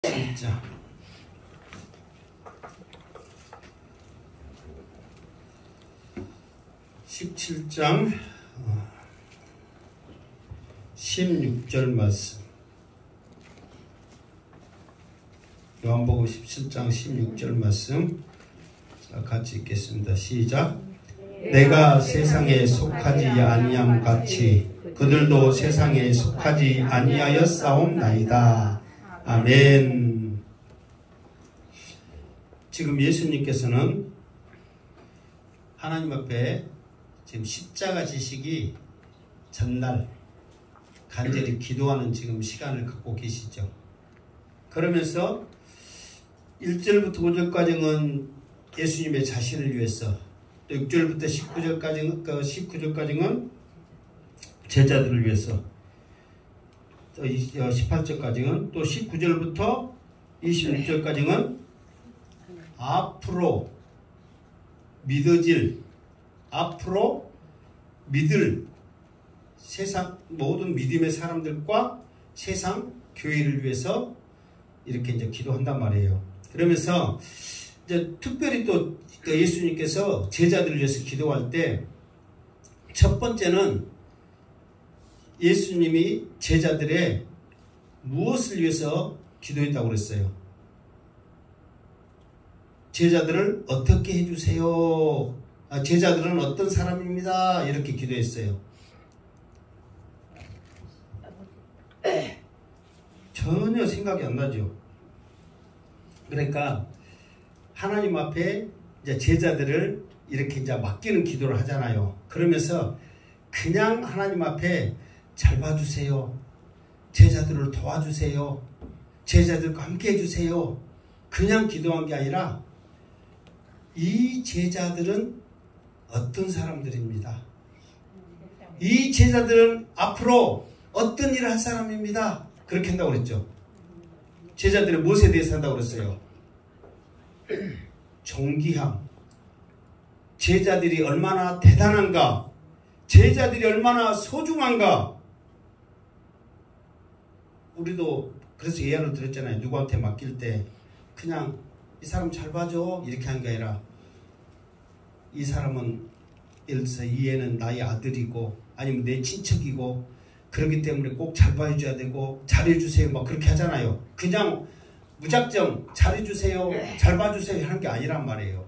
진짜 17장 16절 말씀. 요한복음 17장 16절 말씀. 자, 같이 읽겠습니다. 시작. 내가 세상에 속하지 아니함 같이 그들도 세상에 속하지 아니하였사옵나이다. 아멘. 지금 예수님께서는 하나님 앞에 지금 십자가 지시기 전날 간절히 기도하는 지금 시간을 갖고 계시죠. 그러면서 1절부터 5절까지는 예수님의 자신을 위해서, 6절부터 19절까지는 제자들을 위해서, 18절까지는, 또 19절부터 26절까지는 앞으로 믿을 세상 모든 믿음의 사람들과 세상 교회를 위해서 이렇게 이제 기도한단 말이에요. 그러면서 이제 특별히 또 예수님께서 제자들을 위해서 기도할 때 첫 번째는 예수님이 제자들의 무엇을 위해서 기도했다고 그랬어요? 제자들을 어떻게 해주세요? 제자들은 어떤 사람입니다. 이렇게 기도했어요. 전혀 생각이 안 나죠. 그러니까 하나님 앞에 이제 제자들을 이렇게 이제 맡기는 기도를 하잖아요. 그러면서 그냥 하나님 앞에 잘 봐주세요. 제자들을 도와주세요. 제자들과 함께 해주세요. 그냥 기도한 게 아니라 이 제자들은 어떤 사람들입니다. 이 제자들은 앞으로 어떤 일을 할 사람입니다. 그렇게 한다고 그랬죠. 제자들의 무엇에 대해서 한다고 그랬어요? 존귀함. 제자들이 얼마나 대단한가. 제자들이 얼마나 소중한가. 우리도 그래서 예언을 드렸잖아요. 누구한테 맡길 때 그냥 이 사람 잘 봐줘 이렇게 하는 게 아니라 이 사람은 예를 들어서 이 애는 나의 아들이고 아니면 내 친척이고 그렇기 때문에 꼭 잘 봐줘야 되고 잘해주세요 막 그렇게 하잖아요. 그냥 무작정 잘해주세요 잘 봐주세요 하는 게 아니란 말이에요.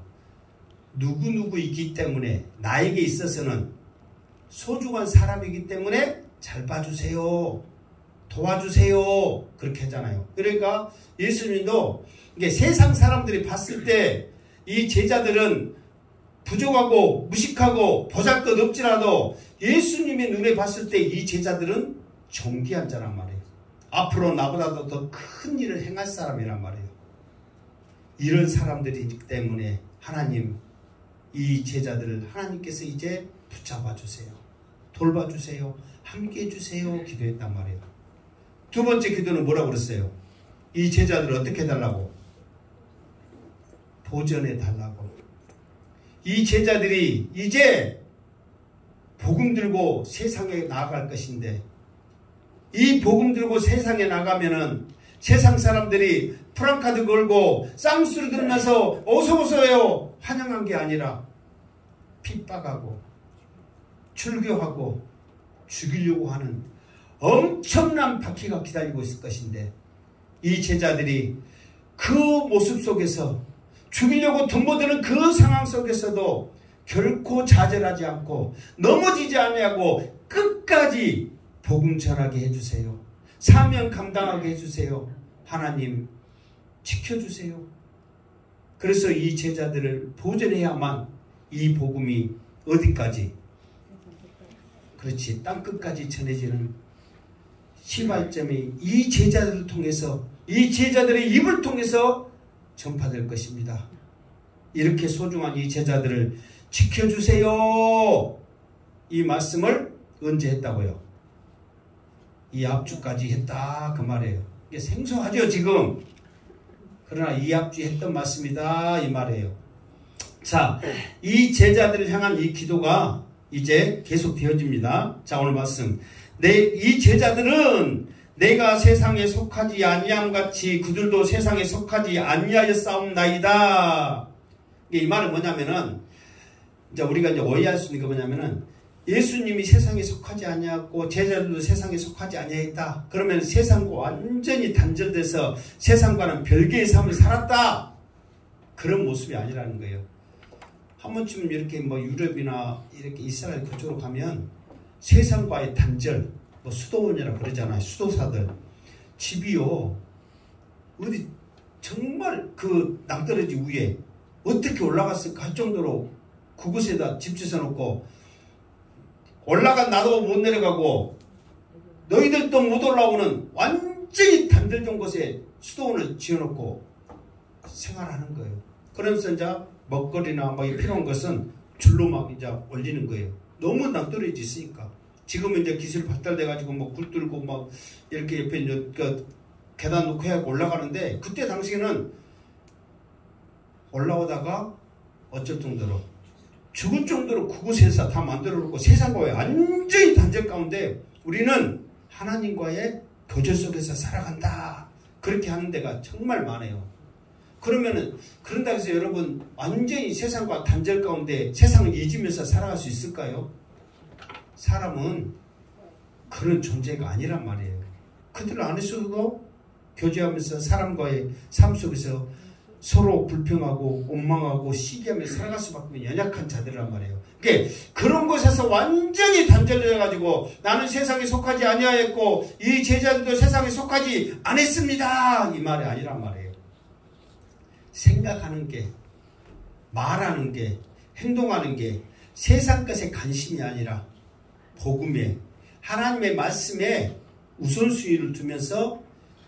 누구누구 있기 때문에 나에게 있어서는 소중한 사람이기 때문에 잘 봐주세요 도와주세요 그렇게 하잖아요. 그러니까 예수님도 이게 세상 사람들이 봤을 때 이 제자들은 부족하고 무식하고 보잘것없지라도 예수님의 눈에 봤을 때 이 제자들은 존귀한 자란 말이에요. 앞으로 나보다도 더 큰 일을 행할 사람이란 말이에요. 이런 사람들이기 때문에 하나님 이 제자들을 하나님께서 이제 붙잡아 주세요. 돌봐주세요. 함께 해주세요. 기도했단 말이에요. 두 번째 기도는 뭐라고 그랬어요? 이 제자들을 어떻게 해달라고? 보전해 달라고. 이 제자들이 이제 복음 들고 세상에 나아갈 것인데 이 복음 들고 세상에 나가면은 세상 사람들이 프랑카드 걸고 쌍수를 들면서 어서오세요 환영한 게 아니라 핍박하고 출교하고 죽이려고 하는 엄청난 박해가 기다리고 있을 것인데 이 제자들이 그 모습 속에서 죽이려고 덤벼드는 그 상황 속에서도 결코 좌절하지 않고 넘어지지 아니하고 끝까지 복음 전하게 해주세요. 사명 감당하게 해주세요. 하나님 지켜주세요. 그래서 이 제자들을 보존해야만 이 복음이 어디까지? 그렇지, 땅끝까지 전해지는 시발점이 이 제자들을 통해서 이 제자들의 입을 통해서 전파될 것입니다. 이렇게 소중한 이 제자들을 지켜주세요. 이 말씀을 언제 했다고요? 이 앞주까지 했다 그 말이에요. 이게 생소하죠 지금. 그러나 이 앞주 했던 말씀이다 이 말이에요. 자, 이 제자들을 향한 이 기도가 이제 계속 되어집니다. 자, 오늘 말씀. 이 제자들은 내가 세상에 속하지 아니함 같이 그들도 세상에 속하지 아니하여 싸움나이다. 이 말은 뭐냐면은 이제 우리가 이제 오해할 수 있는 게 뭐냐면은 예수님이 세상에 속하지 아니하고 제자들도 세상에 속하지 아니하였다. 그러면 세상과 완전히 단절돼서 세상과는 별개의 삶을 살았다. 그런 모습이 아니라는 거예요. 한 번쯤 이렇게 뭐 유럽이나 이렇게 이스라엘 그쪽으로 가면 세상과의 단절, 뭐 수도원이라고 그러잖아요. 수도사들. 집이요. 어디 정말 그 낭떠러지 위에 어떻게 올라갔을까 할 정도로 그곳에다 집 지어놓고 올라간 나도 못 내려가고 너희들도 못 올라오는 완전히 단절된 곳에 수도원을 지어놓고 생활하는 거예요. 그러면서 이제 먹거리나 뭐 필요한 것은 줄로 막 이제 올리는 거예요. 너무 낭떠러지 있으니까. 지금은 이제 기술이 발달돼가지고 뭐 굴 뚫고 막 이렇게 옆에 이제 그 계단 놓고 해갖고 올라가는데 그때 당시에는 올라오다가 어쩔 정도로 죽을 정도로 그곳에서 다 만들어 놓고 세상과의 완전히 단절 가운데 우리는 하나님과의 교제 속에서 살아간다. 그렇게 하는 데가 정말 많아요. 그러면은 그런다 해서 여러분 완전히 세상과 단절 가운데 세상을 잊으면서 살아갈 수 있을까요? 사람은 그런 존재가 아니란 말이에요. 그들 안에서도 교제하면서 사람과의 삶 속에서 서로 불평하고 원망하고 시기하며 살아갈 수밖에 없는 연약한 자들이란 말이에요. 그러니까 그런 곳에서 완전히 단절되어가지고 나는 세상에 속하지 아니하였고 이 제자들도 세상에 속하지 않았습니다. 이 말이 아니란 말이에요. 생각하는 게, 말하는 게, 행동하는 게 세상 것에 관심이 아니라 복음에 하나님의 말씀에 우선순위를 두면서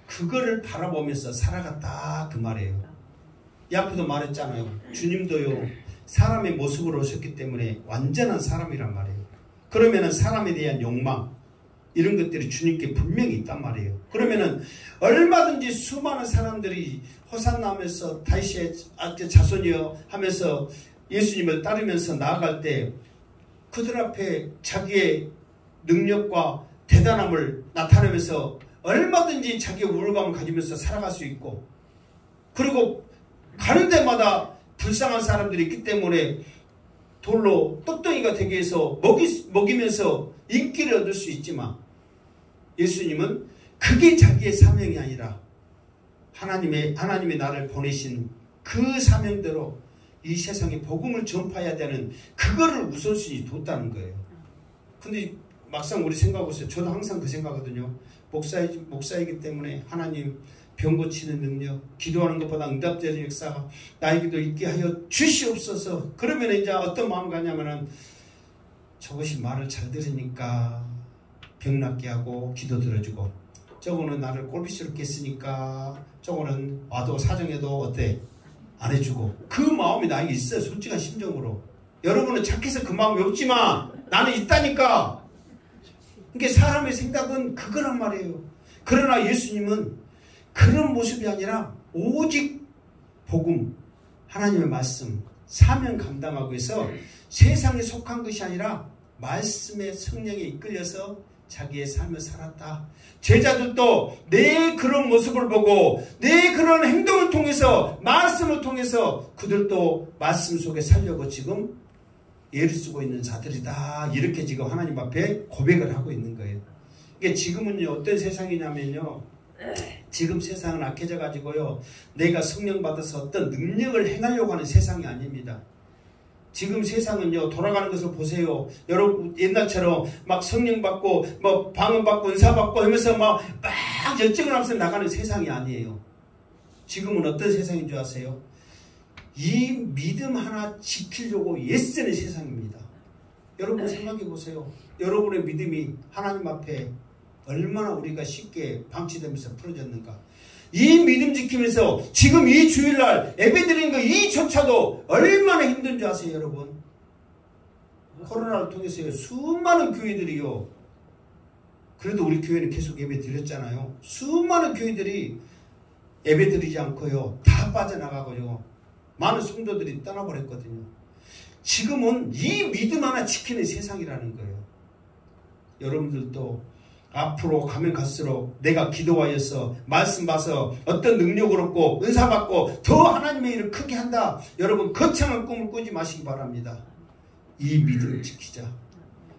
그거를 바라보면서 살아갔다 그 말이에요. 이 앞에도 말했잖아요. 주님도요 사람의 모습으로 오셨기 때문에 완전한 사람이란 말이에요. 그러면은 사람에 대한 욕망 이런 것들이 주님께 분명히 있단 말이에요. 그러면은 얼마든지 수많은 사람들이 호산나 하면서 다윗의 자손이여 하면서 예수님을 따르면서 나아갈 때 그들 앞에 자기의 능력과 대단함을 나타내면서 얼마든지 자기의 우월감을 가지면서 살아갈 수 있고 그리고 가는 데마다 불쌍한 사람들이 있기 때문에 돌로 떡덩이가 되게 해서 먹이면서 인기를 얻을 수 있지만 예수님은 그게 자기의 사명이 아니라 하나님의 나를 보내신 그 사명대로 이 세상에 복음을 전파해야 되는 그거를 우선순위 뒀다는 거예요. 근데 막상 우리 생각해보세요. 저도 항상 그 생각하거든요. 목사이기 때문에 하나님 병 고치는 능력, 기도하는 것보다 응답되는 역사가 나에게도 있게 하여 주시옵소서. 그러면 이제 어떤 마음 가냐면은 저것이 말을 잘 들으니까 병 낫게 하고 기도 들어주고 저거는 나를 꼴비스럽게 했으니까 저거는 와도 사정해도 어때? 안 해주고 그 마음이 나에게 있어요. 솔직한 심정으로. 여러분은 착해서 그 마음이 없지만 나는 있다니까. 그러니까 사람의 생각은 그거란 말이에요. 그러나 예수님은 그런 모습이 아니라 오직 복음, 하나님의 말씀, 사명 감당하고 해서 세상에 속한 것이 아니라 말씀의 성령에 이끌려서 자기의 삶을 살았다. 제자들도 내 그런 모습을 보고 내 그런 행동을 통해서 말씀을 통해서 그들도 말씀 속에 살려고 지금 애를 쓰고 있는 자들이다. 이렇게 지금 하나님 앞에 고백을 하고 있는 거예요. 이게 지금은요 어떤 세상이냐면요. 지금 세상은 악해져 가지고요. 내가 성령 받아서 어떤 능력을 행하려고 하는 세상이 아닙니다. 지금 세상은요 돌아가는 것을 보세요. 여러분 옛날처럼 막 성령 받고 뭐 방언 받고 은사 받고 하면서 막 열정을 하면서 나가는 세상이 아니에요. 지금은 어떤 세상인 줄 아세요? 이 믿음 하나 지키려고 애쓰는 세상입니다. 여러분 생각해 보세요. 여러분의 믿음이 하나님 앞에 얼마나 우리가 쉽게 방치되면서 풀어졌는가. 이 믿음 지키면서 지금 이 주일날 예배드리는 거 이조차도 얼마나 힘든 줄 아세요 여러분? 코로나를 통해서요 수많은 교회들이요 그래도 우리 교회는 계속 예배 드렸잖아요. 수많은 교회들이 예배 드리지 않고요 다 빠져나가고요 많은 성도들이 떠나버렸거든요. 지금은 이 믿음 하나 지키는 세상이라는 거예요. 여러분들도 앞으로 가면 갈수록 내가 기도하여서 말씀 봐서 어떤 능력을 얻고 은사 받고 더 하나님의 일을 크게 한다. 여러분 거창한 꿈을 꾸지 마시기 바랍니다. 이 믿음을 지키자.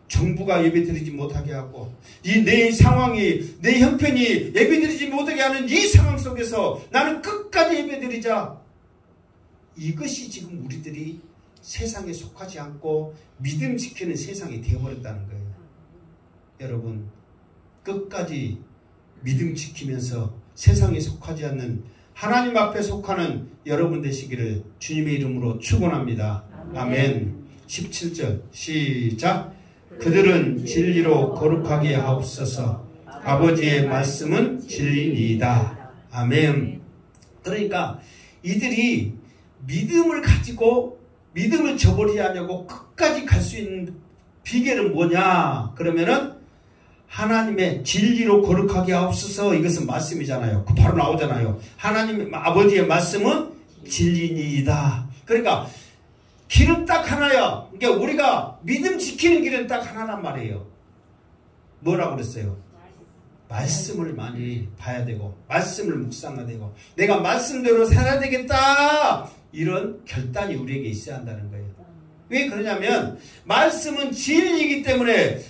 정부가 예배드리지 못하게 하고 이 내 상황이 내 형편이 예배드리지 못하게 하는 이 상황 속에서 나는 끝까지 예배드리자. 이것이 지금 우리들이 세상에 속하지 않고 믿음 지키는 세상이 되어버렸다는 거예요. 여러분 끝까지 믿음 지키면서 세상에 속하지 않는 하나님 앞에 속하는 여러분 되시기를 주님의 이름으로 축원합니다. 아멘. 17절 시작. 그들은 진리로 거룩하게 하옵소서. 아버지의 말씀은 진리니이다. 아멘. 그러니까 이들이 믿음을 가지고 믿음을 저버리지 않냐고 끝까지 갈 수 있는 비결은 뭐냐? 그러면은 하나님의 진리로 거룩하게 하옵소서. 이것은 말씀이잖아요. 그 바로 나오잖아요. 하나님 아버지의 말씀은 진리니이다. 그러니까 길은 딱 하나야. 그러니까 우리가 믿음 지키는 길은 딱 하나란 말이에요. 뭐라고 그랬어요? 말씀을 많이 봐야 되고 말씀을 묵상해야 되고 내가 말씀대로 살아야 되겠다. 이런 결단이 우리에게 있어야 한다는 거예요. 왜 그러냐면 말씀은 진리이기 때문에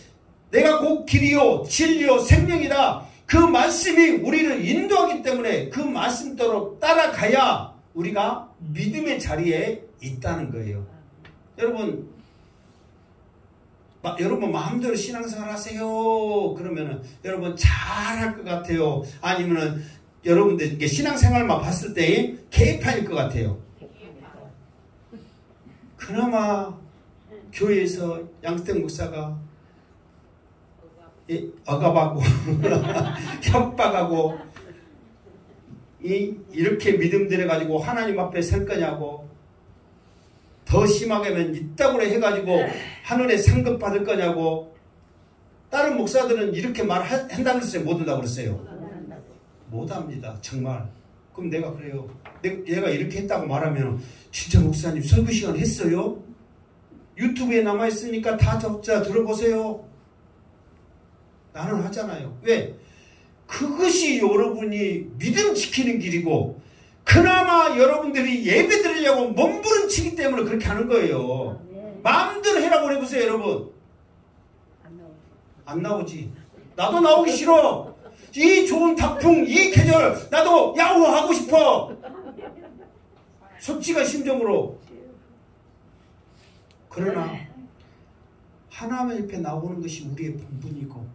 내가 곧 길이요 진리요 생명이다. 그 말씀이 우리를 인도하기 때문에 그 말씀대로 따라가야 우리가 믿음의 자리에 있다는 거예요. 여러분 마음대로 신앙생활 하세요. 그러면은 여러분 잘할 것 같아요. 아니면은 여러분들 신앙생활만 봤을 때 개판일 것 같아요. 그나마 교회에서 양수택 목사가 억압하고 협박하고 이렇게 믿음 들여가지고 하나님 앞에 설 거냐고 더 심하게는 이따구로 해가지고 하늘에 상급 받을 거냐고 다른 목사들은 이렇게 말한다고 그랬어요? 못한다고 그랬어요? 못합니다. 정말. 그럼 내가 그래요. 얘가 이렇게 했다고 말하면 진짜 목사님 설교 시간 했어요? 유튜브에 남아있으니까 다 적자 들어보세요. 나는 하잖아요. 왜? 그것이 여러분이 믿음 지키는 길이고 그나마 여러분들이 예배 드리려고 몸부림치기 때문에 그렇게 하는 거예요. 마음대로 해라고 해보세요. 여러분. 안 나오지. 나도 나오기 싫어. 이 좋은 단풍 이 계절 나도 야호하고 싶어. 솔직한 심정으로. 그러나 하나님 앞에 나오는 것이 우리의 본분이고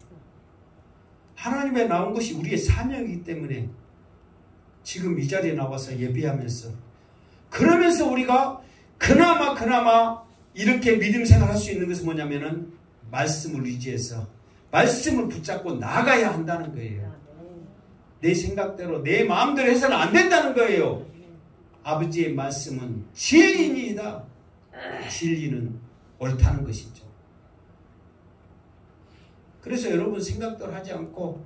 하나님에 나온 것이 우리의 사명이기 때문에 지금 이 자리에 나와서 예배하면서 그러면서 우리가 그나마 이렇게 믿음 생활할 수 있는 것은 뭐냐면은 말씀을 의지해서 말씀을 붙잡고 나가야 한다는 거예요. 내 생각대로 내 마음대로 해서는 안 된다는 거예요. 아버지의 말씀은 진리이다. 진리는 옳다는 것이죠. 그래서 여러분 생각대로 하지 않고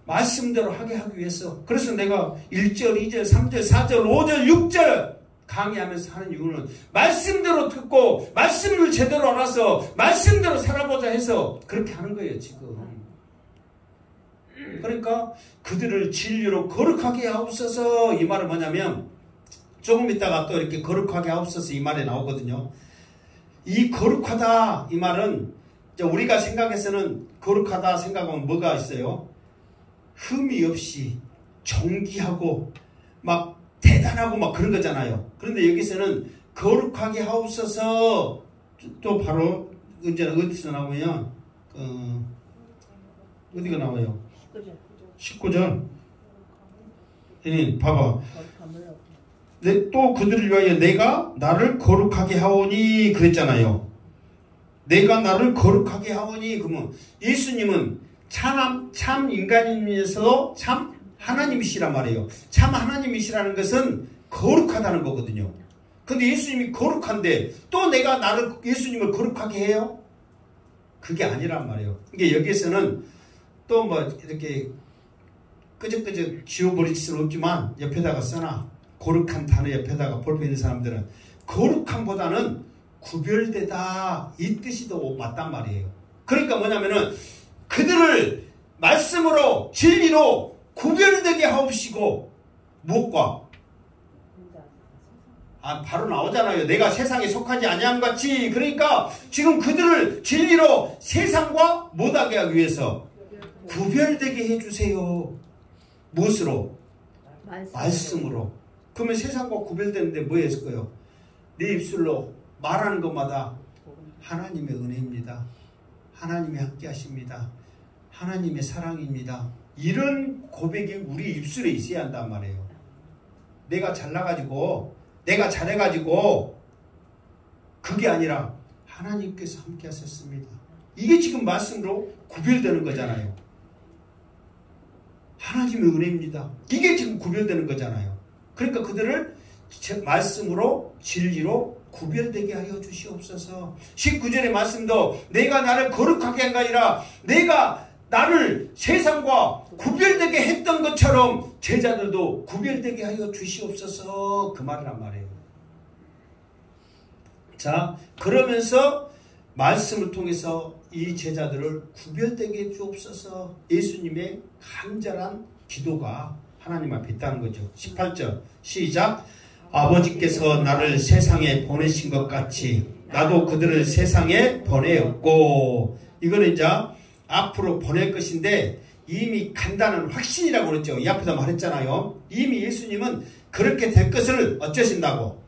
말씀대로 하게 하기 위해서 그래서 내가 1절, 2절, 3절, 4절, 5절, 6절 강의하면서 하는 이유는 말씀대로 듣고 말씀을 제대로 알아서 말씀대로 살아보자 해서 그렇게 하는 거예요. 지금. 그러니까 그들을 진리로 거룩하게 하옵소서. 이 말은 뭐냐면 조금 있다가 또 이렇게 거룩하게 하옵소서 이 말에 나오거든요. 이 거룩하다 이 말은 우리가 생각해서는 거룩하다 생각하면 뭐가 있어요? 흠이 없이 정기하고 막 대단하고 막 그런 거잖아요. 그런데 여기서는 거룩하게 하옵소서 또 바로 언제나 어디서 나오면 어디가 나와요? 19절. 봐봐. 또 그들을 위하여 내가 나를 거룩하게 하오니 그랬잖아요. 내가 나를 거룩하게 하오니 그러면 예수님은 참 인간이면서도 참 하나님이시란 말이에요. 참 하나님이시라는 것은 거룩하다는 거거든요. 근데 예수님이 거룩한데 또 내가 예수님을 거룩하게 해요? 그게 아니란 말이에요. 이게 여기에서는 또 뭐 이렇게 끄적끄적 지워버릴 수는 없지만 옆에다가 써놔. 거룩한 단어 옆에다가 볼펜 있는 사람들은 거룩함보다는 구별되다 이 뜻이 더 맞단 말이에요. 그러니까 뭐냐면은 그들을 말씀으로 진리로 구별되게 하옵시고 무엇과? 바로 나오잖아요. 내가 세상에 속하지 아니함 같이. 그러니까 지금 그들을 진리로 세상과 못하게 하기 위해서 구별되게 해주세요. 무엇으로? 말씀으로. 그러면 세상과 구별되는데 뭐 했을까요? 내 입술로 말하는 것마다 하나님의 은혜입니다. 하나님이 함께 하십니다. 하나님의 사랑입니다. 이런 고백이 우리 입술에 있어야 한단 말이에요. 내가 잘나가지고 내가 잘해가지고 그게 아니라 하나님께서 함께 하셨습니다. 이게 지금 말씀으로 구별되는 거잖아요. 하나님의 은혜입니다. 이게 지금 구별되는 거잖아요. 그러니까 그들을 말씀으로 진리로 구별되게 하여 주시옵소서. 19절의 말씀도 내가 나를 거룩하게 한 게 아니라 내가 나를 세상과 구별되게 했던 것처럼 제자들도 구별되게 하여 주시옵소서. 그 말이란 말이에요. 자, 그러면서 말씀을 통해서 이 제자들을 구별되게 해 주옵소서. 예수님의 간절한 기도가 하나님 앞에 있다는 거죠. 18절 시작. 아버지께서 나를 세상에 보내신 것 같이 나도 그들을 세상에 보내었고. 이거는 이제 앞으로 보낼 것인데 이미 간다는 확신이라고 그랬죠. 이 앞에서 말했잖아요. 이미 예수님은 그렇게 될 것을 어쩌신다고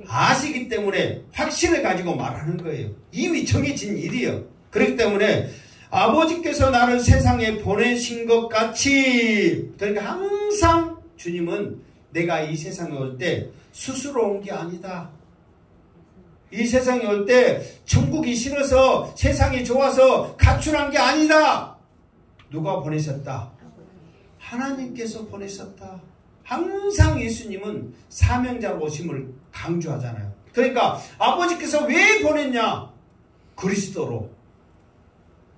아시기 때문에 확신을 가지고 말하는 거예요. 이미 정해진 일이에요. 그렇기 때문에 아버지께서 나를 세상에 보내신 것 같이. 그러니까 항상 주님은 내가 이 세상에 올 때 스스로 온 게 아니다. 이 세상에 올 때 천국이 싫어서 세상이 좋아서 가출한 게 아니다. 누가 보내셨다? 하나님께서 보내셨다. 항상 예수님은 사명자로 오심을 강조하잖아요. 그러니까 아버지께서 왜 보냈냐? 그리스도로.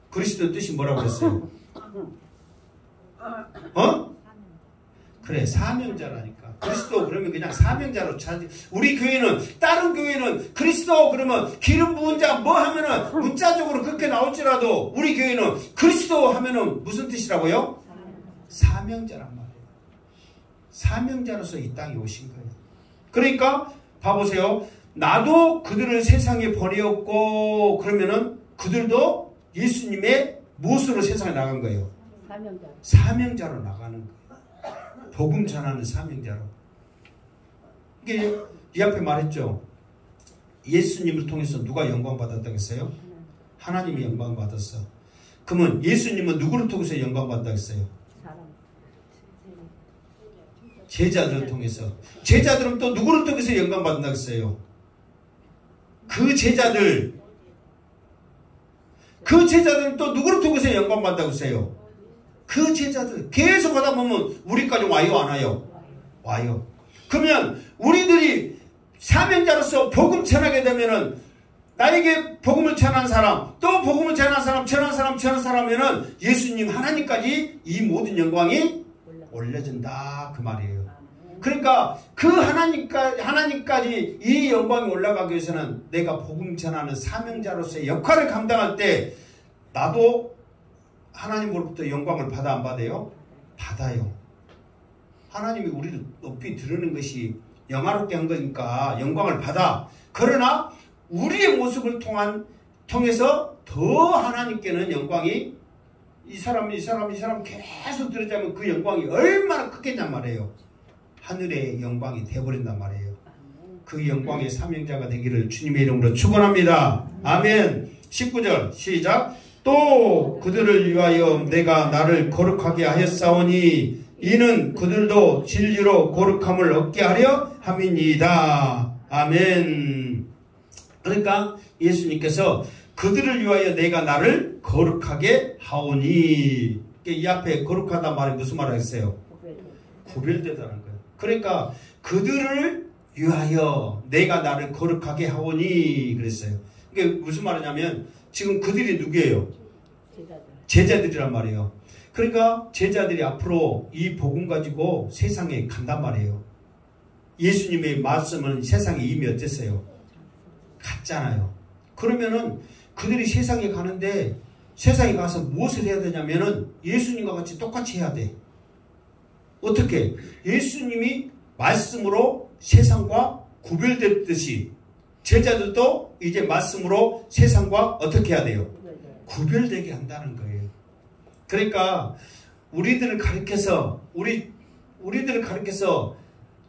그리스도의 뜻이 뭐라고 그랬어요? 그래, 사명자라니까. 그리스도 그러면 그냥 사명자로 찾지. 우리 교회는, 다른 교회는 그리스도 그러면 기름 부은 자 뭐 하면은 문자적으로 그렇게 나올지라도 우리 교회는 그리스도 하면은 무슨 뜻이라고요? 사명자란 말이에요. 사명자로서 이 땅에 오신 거예요. 그러니까 봐보세요. 나도 그들을 세상에 보내었고 그러면은 그들도 예수님의 무엇으로 세상에 나간 거예요? 사명자로 나가는 거예요. 복음 전하는 사명자로. 이게 이 앞에 말했죠. 예수님을 통해서 누가 영광 받았다고 했어요? 하나님이 영광 받았어. 그러면 예수님은 누구를 통해서 영광 받았다고 했어요? 제자들을 통해서. 제자들은 또 누구를 통해서 영광 받는다고 했어요? 그 제자들은 또 누구를 통해서 영광 받는다고 했어요? 그 제자들. 계속 하다 보면 우리까지 와요, 안 와요? 와요. 그러면 우리들이 사명자로서 복음 전하게 되면은 나에게 복음을 전한 사람, 또 복음을 전한 사람이면은 예수님 하나님까지 이 모든 영광이 올려진다. 그 말이에요. 그러니까 그 하나님까지 이 영광이 올라가기 위해서는 내가 복음 전하는 사명자로서의 역할을 감당할 때 나도 하나님으로부터 영광을 받아 안 받아요? 받아요. 하나님이 우리를 높이 드러낸 것이 영화롭게 한 거니까 영광을 받아. 그러나 우리의 모습을 통해서 더 하나님께는 영광이 이 사람 계속 들어자면 그 영광이 얼마나 크겠냔 말이에요. 하늘의 영광이 돼버린단 말이에요. 그 영광의 사명자가 되기를 주님의 이름으로 축원합니다. 아멘. 19절 시작. 또 그들을 위하여 내가 나를 거룩하게 하였사오니 이는 그들도 진리로 거룩함을 얻게 하려 함이니이다. 아멘. 그러니까 예수님께서 그들을 위하여 내가 나를 거룩하게 하오니. 이 앞에 거룩하다 말이 무슨 말을 했어요? 구별되다는 거예요. 그러니까 그들을 위하여 내가 나를 거룩하게 하오니 그랬어요. 이게 무슨 말이냐면 지금 그들이 누구예요? 제자들이란 말이에요. 그러니까 제자들이 앞으로 이 복음 가지고 세상에 간단 말이에요. 예수님의 말씀은 세상에 이미 어땠어요? 갔잖아요. 그러면은 그들이 세상에 가는데 세상에 가서 무엇을 해야 되냐면은 예수님과 같이 똑같이 해야 돼. 어떻게? 예수님이 말씀으로 세상과 구별됐듯이 제자들도 이제 말씀으로 세상과 어떻게 해야 돼요? 구별되게 한다는 거예요. 그러니까 우리들을 가르쳐서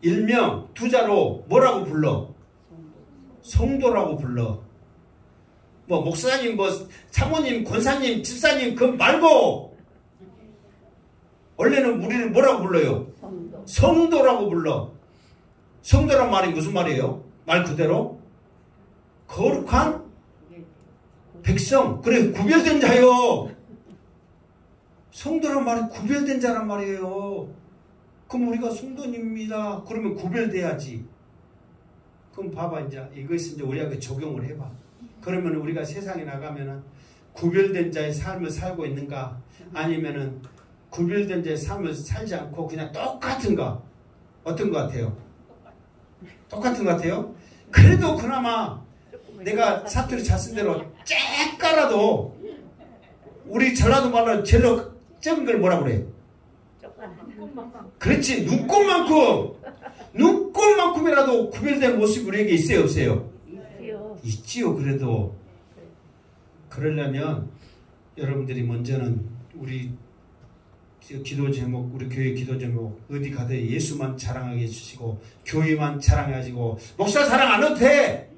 일명 두자로 뭐라고 불러? 성도라고 불러. 뭐 목사님, 뭐 사모님, 권사님, 집사님 그 말고 원래는 우리는 뭐라고 불러요? 성도라고 불러. 성도란 말이 무슨 말이에요? 말 그대로 거룩한 백성. 그래, 구별된 자요. 성도란 말이 구별된 자란 말이에요. 그럼 우리가 성도입니다. 그러면 구별돼야지. 그럼 봐봐, 이제 이것을 이제 우리가 적용을 해봐. 그러면 우리가 세상에 나가면은 구별된 자의 삶을 살고 있는가? 아니면은 구별된 자의 삶을 살지 않고 그냥 똑같은가? 어떤 것 같아요? 똑같은 것 같아요? 그래도 그나마 내가 사투리 잘 쓴 대로 쬐까라도 우리 전라도 말로 제일 적은 걸 뭐라 그래? 그렇지. 눈꽃만큼이라도 구별된 모습이 우리에게 있어요, 없어요? 있지요. 그래도 그러려면 여러분들이 먼저는 우리 기도 제목, 우리 교회 기도 제목 어디 가도 예수만 자랑하게 해주시고 교회만 자랑해가지고 목사 자랑 안 해도 돼.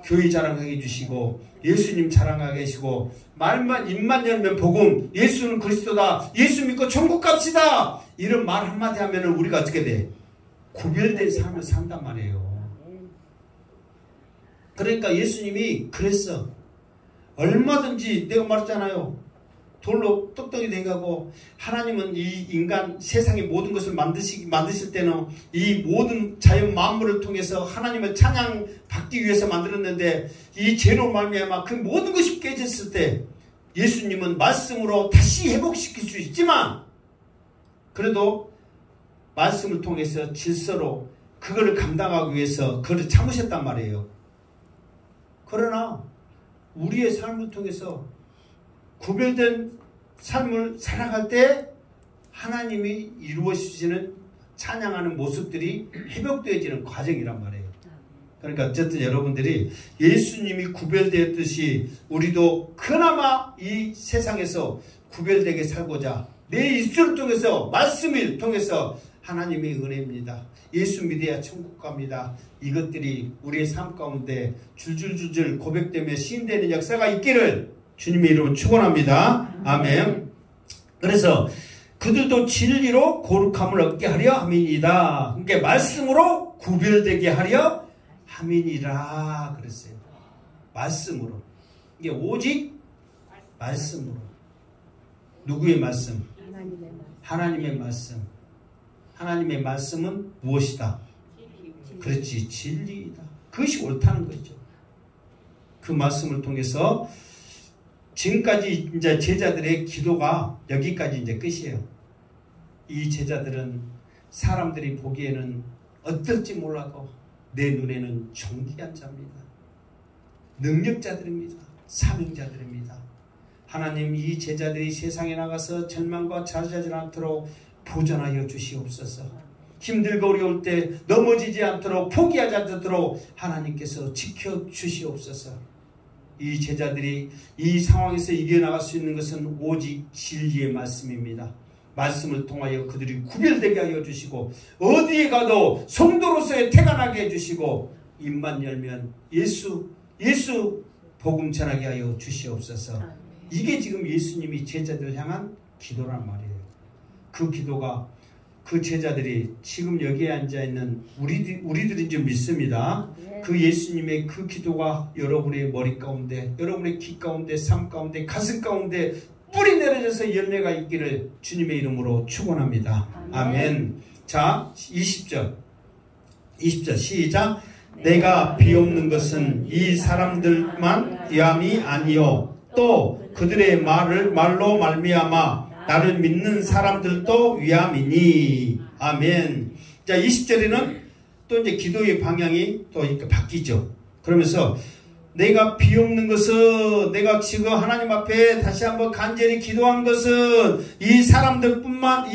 교회 자랑하게 해주시고 예수님 자랑하게 해주시고 말만 입만 열면 복음, 예수는 그리스도다, 예수 믿고 천국 갑시다, 이런 말 한마디 하면 우리가 어떻게 돼? 구별된 삶을 산단 말이에요. 그러니까 예수님이 그랬어. 얼마든지 내가 말했잖아요. 돌로 똑똑이 돼가고 하나님은 이 인간 세상의 모든 것을 만드실 때는 이 모든 자연 만물을 통해서 하나님을 찬양 받기 위해서 만들었는데 이 죄로 말미암아 그 모든 것이 깨졌을 때 예수님은 말씀으로 다시 회복시킬 수 있지만 그래도 말씀을 통해서 질서로 그거를 감당하기 위해서 그걸 참으셨단 말이에요. 그러나 우리의 삶을 통해서 구별된 삶을 살아갈 때 하나님이 이루어 주시는 찬양하는 모습들이 회복되어지는 과정이란 말이에요. 그러니까 어쨌든 여러분들이 예수님이 구별되었듯이 우리도 그나마 이 세상에서 구별되게 살고자 내 입술을 통해서 말씀을 통해서 하나님의 은혜입니다. 예수 믿어야 천국 갑니다. 이것들이 우리의 삶 가운데 줄줄줄줄 고백되며 시인되는 역사가 있기를 주님의 이름으로 축원합니다. 아멘. 그래서 그들도 진리로 거룩함을 얻게 하려 함이니이다. 그러니까 말씀으로 구별되게 하려 함이니라 그랬어요. 말씀으로. 이게 오직 말씀으로. 누구의 말씀? 하나님의 말씀. 하나님의 말씀은 무엇이다? 그렇지, 진리이다. 그것이 옳다는 거죠. 그 말씀을 통해서 지금까지 이제 제자들의 기도가 여기까지 이제 끝이에요. 이 제자들은 사람들이 보기에는 어떨지 몰라도 내 눈에는 존귀한 자입니다. 능력자들입니다. 사명자들입니다. 하나님, 이 제자들이 세상에 나가서 절망과 좌절하지 않도록 보존하여 주시옵소서. 힘들고 어려울 때 넘어지지 않도록 포기하지 않도록 하나님께서 지켜주시옵소서. 이 제자들이 이 상황에서 이겨나갈 수 있는 것은 오직 진리의 말씀입니다. 말씀을 통하여 그들이 구별되게 하여 주시고 어디에 가도 성도로서의 태가 나게 해주시고 입만 열면 예수 복음 전하게 하여 주시옵소서. 이게 지금 예수님이 제자들을 향한 기도란 말이에요. 그 기도가 그 제자들이 지금 여기에 앉아있는 우리들인 줄 믿습니다. 그 예수님의 그 기도가 여러분의 머리 가운데, 여러분의 귀 가운데, 삶 가운데, 가슴 가운데 뿌리 내려져서 열매가 있기를 주님의 이름으로 축원합니다. 아멘. 자, 20절 시작. 내가 비옵는 것은 이 사람들만 위함이 아니요 또 그들의 말로 말미암아 나를 믿는 사람들도 위함이니. 아멘. 자, 20절에는 또 이제 기도의 방향이 또 바뀌죠. 그러면서 내가 비옵는 것은, 내가 지금 하나님 앞에 다시 한번 간절히 기도한 것은 이 사람들만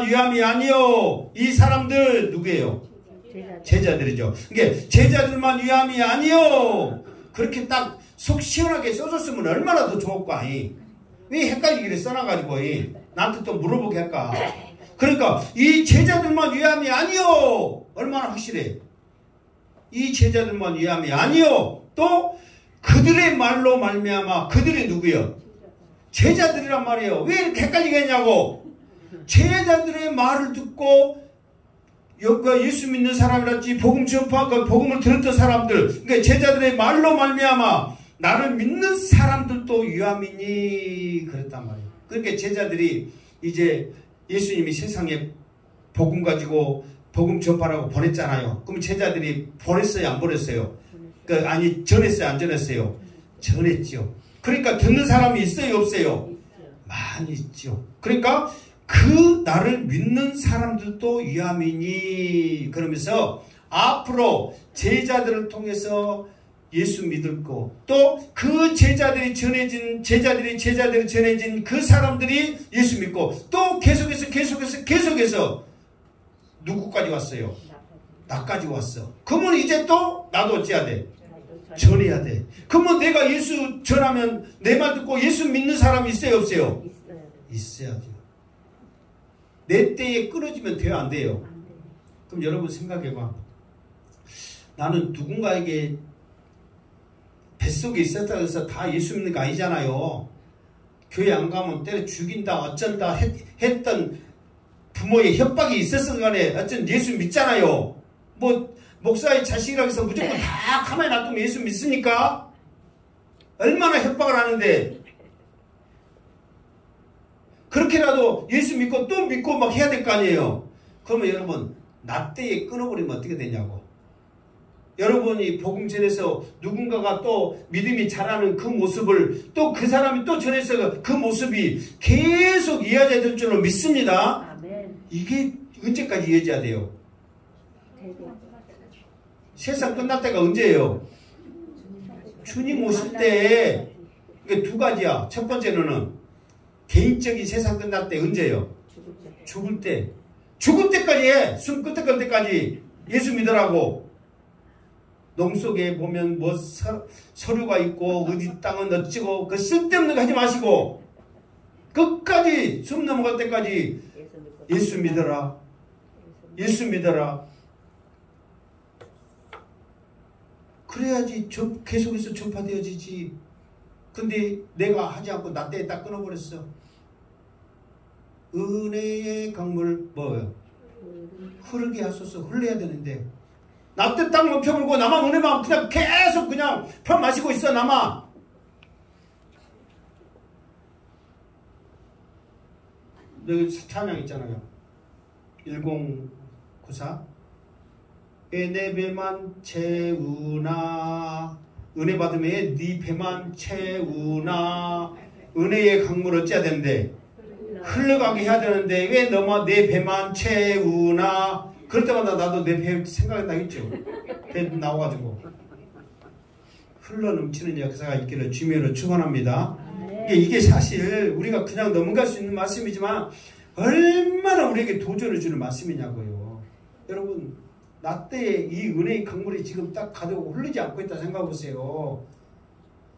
위함이 아니요. 이 사람들 누구예요? 제자들이죠. 그러니까 제자들만 위함이 아니요. 그렇게 딱 속 시원하게 써줬으면 얼마나 더 좋을까. 왜 헷갈리기를 써놔가지고 나한테 또 물어보게 할까. 그러니까 이 제자들만 위함이 아니요. 얼마나 확실해. 이 제자들만 위함이 아니요. 또 그들의 말로 말미암아. 그들이 누구요? 제자들이란 말이에요. 왜 이렇게 헷갈리게 했냐고. 제자들의 말을 듣고 예수 믿는 사람이랄지 복음 전파하고 복음을 들었던 사람들, 그러니까 제자들의 말로 말미암아 나를 믿는 사람들도 위함이니 그랬단 말이에요. 그러니까 제자들이 이제 예수님이 세상에 복음 가지고 복음 전파라고 보냈잖아요. 그럼 제자들이 보냈어요, 안 보냈어요? 그러니까 아니, 전했어요, 안 전했어요? 전했죠. 그러니까 듣는 사람이 있어요, 없어요? 많이 있죠. 그러니까 그 나를 믿는 사람들도 위함이니 그러면서 앞으로 제자들을 통해서 예수 믿을 거, 또 그 제자들이 전해진 그 사람들이 예수 믿고, 또 계속해서 누구까지 왔어요? 나까지 왔어. 그러면 이제 또 나도 어찌해야 돼? 전해야 돼. 그러면 내가 예수 전하면 내 말 듣고 예수 믿는 사람이 있어요, 없어요? 있어야죠. 내 때에 끊어지면 돼요, 안 돼요? 그럼 여러분 생각해봐. 나는 누군가에게 뱃속에 있었다고 해서 다 예수 믿는 거 아니잖아요. 교회 안 가면 때려 죽인다 어쩐다 했던 부모의 협박이 있었던 간에 어쨌든 예수 믿잖아요. 뭐 목사의 자식이라고 해서 무조건 다 가만히 놔두면 예수 믿습니까? 얼마나 협박을 하는데 그렇게라도 예수 믿고 또 믿고 막 해야 될 거 아니에요. 그러면 여러분 나 때에 끊어버리면 어떻게 되냐고. 여러분이 복음 전해서 누군가가 또 믿음이 자라는 그 모습을 또 그 사람이 또 전해서 그 모습이 계속 이어져야 될 줄로 믿습니다. 아멘. 이게 언제까지 이어져야 돼요? 세상 끝날 때가 언제예요? 주님 오실 때. 이게 두 가지야. 첫 번째는 개인적인 세상 끝날 때 언제예요? 죽을 때. 죽을 때까지 해. 숨 끝에 걸 때까지 예수 믿으라고. 농 속에 보면 뭐 서류가 있고 어디 땅은 어찌고 그 쓸데없는 거 하지 마시고 끝까지 숨 넘어갈 때까지 예수 믿어라. 예수 믿어라. 그래야지 계속해서 전파되어지지. 근데 내가 하지 않고 나 때에 딱 끊어버렸어. 은혜의 강물 뭐예요? 흐르게 하소서. 흘러야 되는데 나 때 딱 멈춰버리고 나만 은혜만 그냥 계속 그냥 편 마시고 있어. 나만. 여기 찬양 있잖아요. 1094 왜 내 배만 채우나 은혜 받으면 네 배만 채우나. 은혜의 강물 어찌해야 되는데 흘러가게 해야 되는데 왜 너만 내 배만 채우나. 그럴 때마다 나도 내 배 생각이 나겠죠. 배 나와가지고 흘러 넘치는 역사가 있기를 주님으로 축원합니다. 이게 사실 우리가 그냥 넘어갈 수 있는 말씀이지만 얼마나 우리에게 도전을 주는 말씀이냐고요. 여러분 나 때에 이 은혜의 강물이 지금 딱 가득 흐르지 않고 있다 생각해 보세요.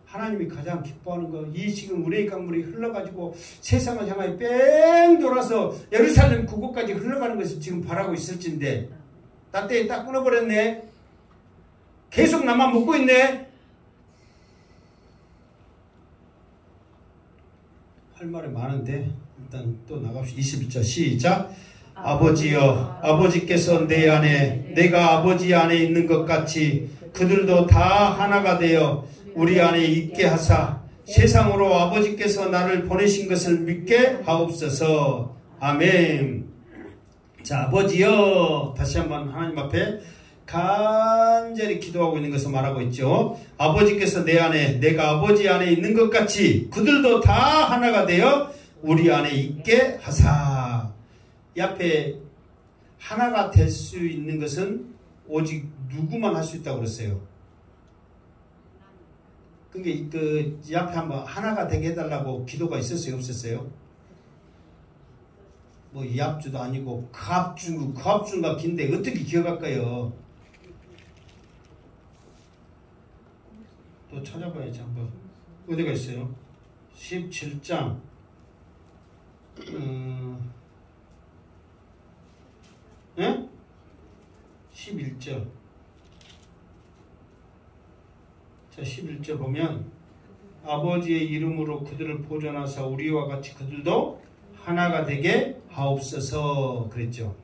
하나님이 가장 기뻐하는 거, 이 지금 은혜의 강물이 흘러가지고 세상을 향하여 뺑 돌아서 예루살렘 구곡까지 흘러가는 것을 지금 바라고 있을진데 나 때에 딱 끊어버렸네. 계속 나만 먹고 있네. 할 말이 많은데 일단 또 나갑시다. 21절 시작. 아버지여, 아버지께서 내 안에 내가 아버지 안에 있는 것 같이 그들도 다 하나가 되어 우리 안에 있게 하사 세상으로 아버지께서 나를 보내신 것을 믿게 하옵소서. 아멘. 자, 아버지여, 다시 한번 하나님 앞에 간절히 기도하고 있는 것을 말하고 있죠. 아버지께서 내 안에 내가 아버지 안에 있는 것 같이 그들도 다 하나가 되어 우리 안에 있게 하사. 이 앞에 하나가 될 수 있는 것은 오직 누구만 할 수 있다고 그랬어요? 그게 이 앞에 한번 하나가 되게 해달라고 기도가 있었어요, 없었어요? 뭐 이 앞주도 아니고 그 앞주가 긴데 어떻게 기억할까요? 또 찾아봐야지 한번. 어디가 있어요? 17장 11절. 자, 11절 보면 아버지의 이름으로 그들을 보존하사 우리와 같이 그들도 하나가 되게 하옵소서 그랬죠.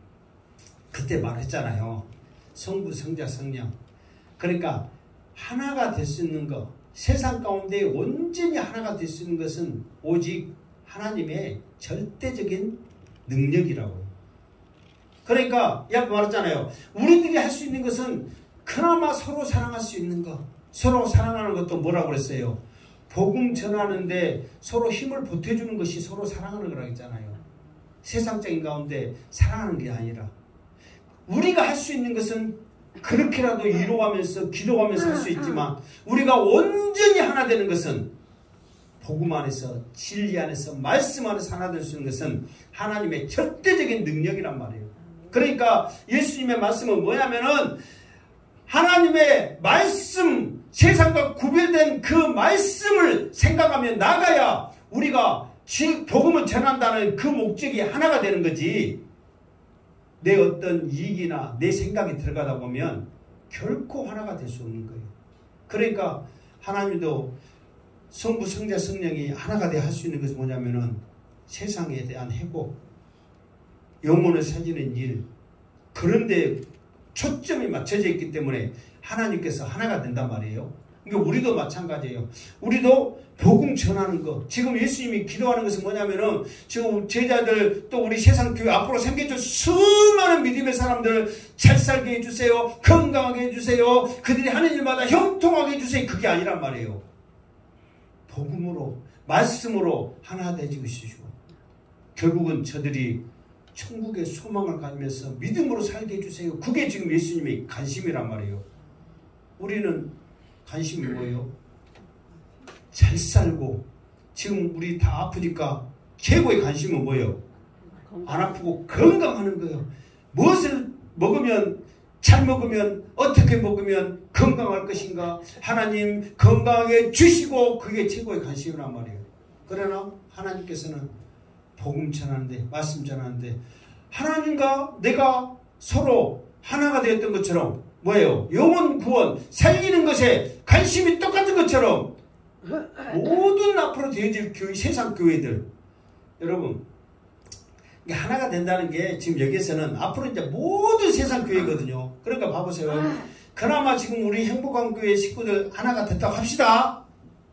그때 말했잖아요. 성부, 성자, 성령. 그러니까 하나가 될 수 있는 것, 세상 가운데 온전히 하나가 될 수 있는 것은 오직 하나님의 절대적인 능력이라고요. 그러니까 이 앞에 말했잖아요. 우리들이 할 수 있는 것은 그나마 서로 사랑할 수 있는 것. 서로 사랑하는 것도 뭐라고 그랬어요? 복음 전하는데 서로 힘을 보태주는 것이 서로 사랑하는 거라고 했잖아요. 세상적인 가운데 사랑하는 게 아니라 우리가 할 수 있는 것은 그렇게라도 이루어가면서 기도하면서 할 수 있지만 우리가 온전히 하나 되는 것은 복음 안에서 진리 안에서 말씀 안에서 하나 될 수 있는 것은 하나님의 절대적인 능력이란 말이에요. 그러니까 예수님의 말씀은 뭐냐면은 하나님의 말씀, 세상과 구별된 그 말씀을 생각하며 나가야 우리가 복음을 전한다는 그 목적이 하나가 되는 거지. 내 어떤 이익이나 내 생각이 들어가다 보면 결코 하나가 될 수 없는 거예요. 그러니까 하나님도 성부, 성자, 성령이 하나가 되어 할 수 있는 것이 뭐냐면은 세상에 대한 회복, 영혼을 살리는 일, 그런데 초점이 맞춰져 있기 때문에 하나님께서 하나가 된단 말이에요. 그러니까 우리도 마찬가지예요. 우리도 복음 전하는 것. 지금 예수님이 기도하는 것은 뭐냐면은 지금 제자들 또 우리 세상 교회 앞으로 생겨줄 수많은 믿음의 사람들 잘 살게 해주세요. 건강하게 해주세요. 그들이 하는 일마다 형통하게 해주세요. 그게 아니란 말이에요. 복음으로 말씀으로 하나 되주시고 결국은 저들이 천국의 소망을 가지면서 믿음으로 살게 해주세요. 그게 지금 예수님의 관심이란 말이에요. 우리는 관심이 뭐예요? 잘 살고 지금 우리 다 아프니까 최고의 관심은 뭐예요? 안 아프고 건강하는 거예요. 무엇을 먹으면 잘 먹으면 어떻게 먹으면 건강할 것인가? 하나님 건강하게 주시고 그게 최고의 관심이란 말이에요. 그러나 하나님께서는 복음 전하는데 말씀 전하는데 하나님과 내가 서로 하나가 되었던 것처럼 뭐예요? 영혼 구원 살리는 것에 관심이 똑같은 것처럼 모든 앞으로 되어질 교회, 세상 교회들 여러분 이게 하나가 된다는 게 지금 여기에서는 앞으로 이제 모든 세상 교회거든요. 그러니까 봐보세요. 그나마 지금 우리 행복한 교회 식구들 하나가 됐다고 합시다.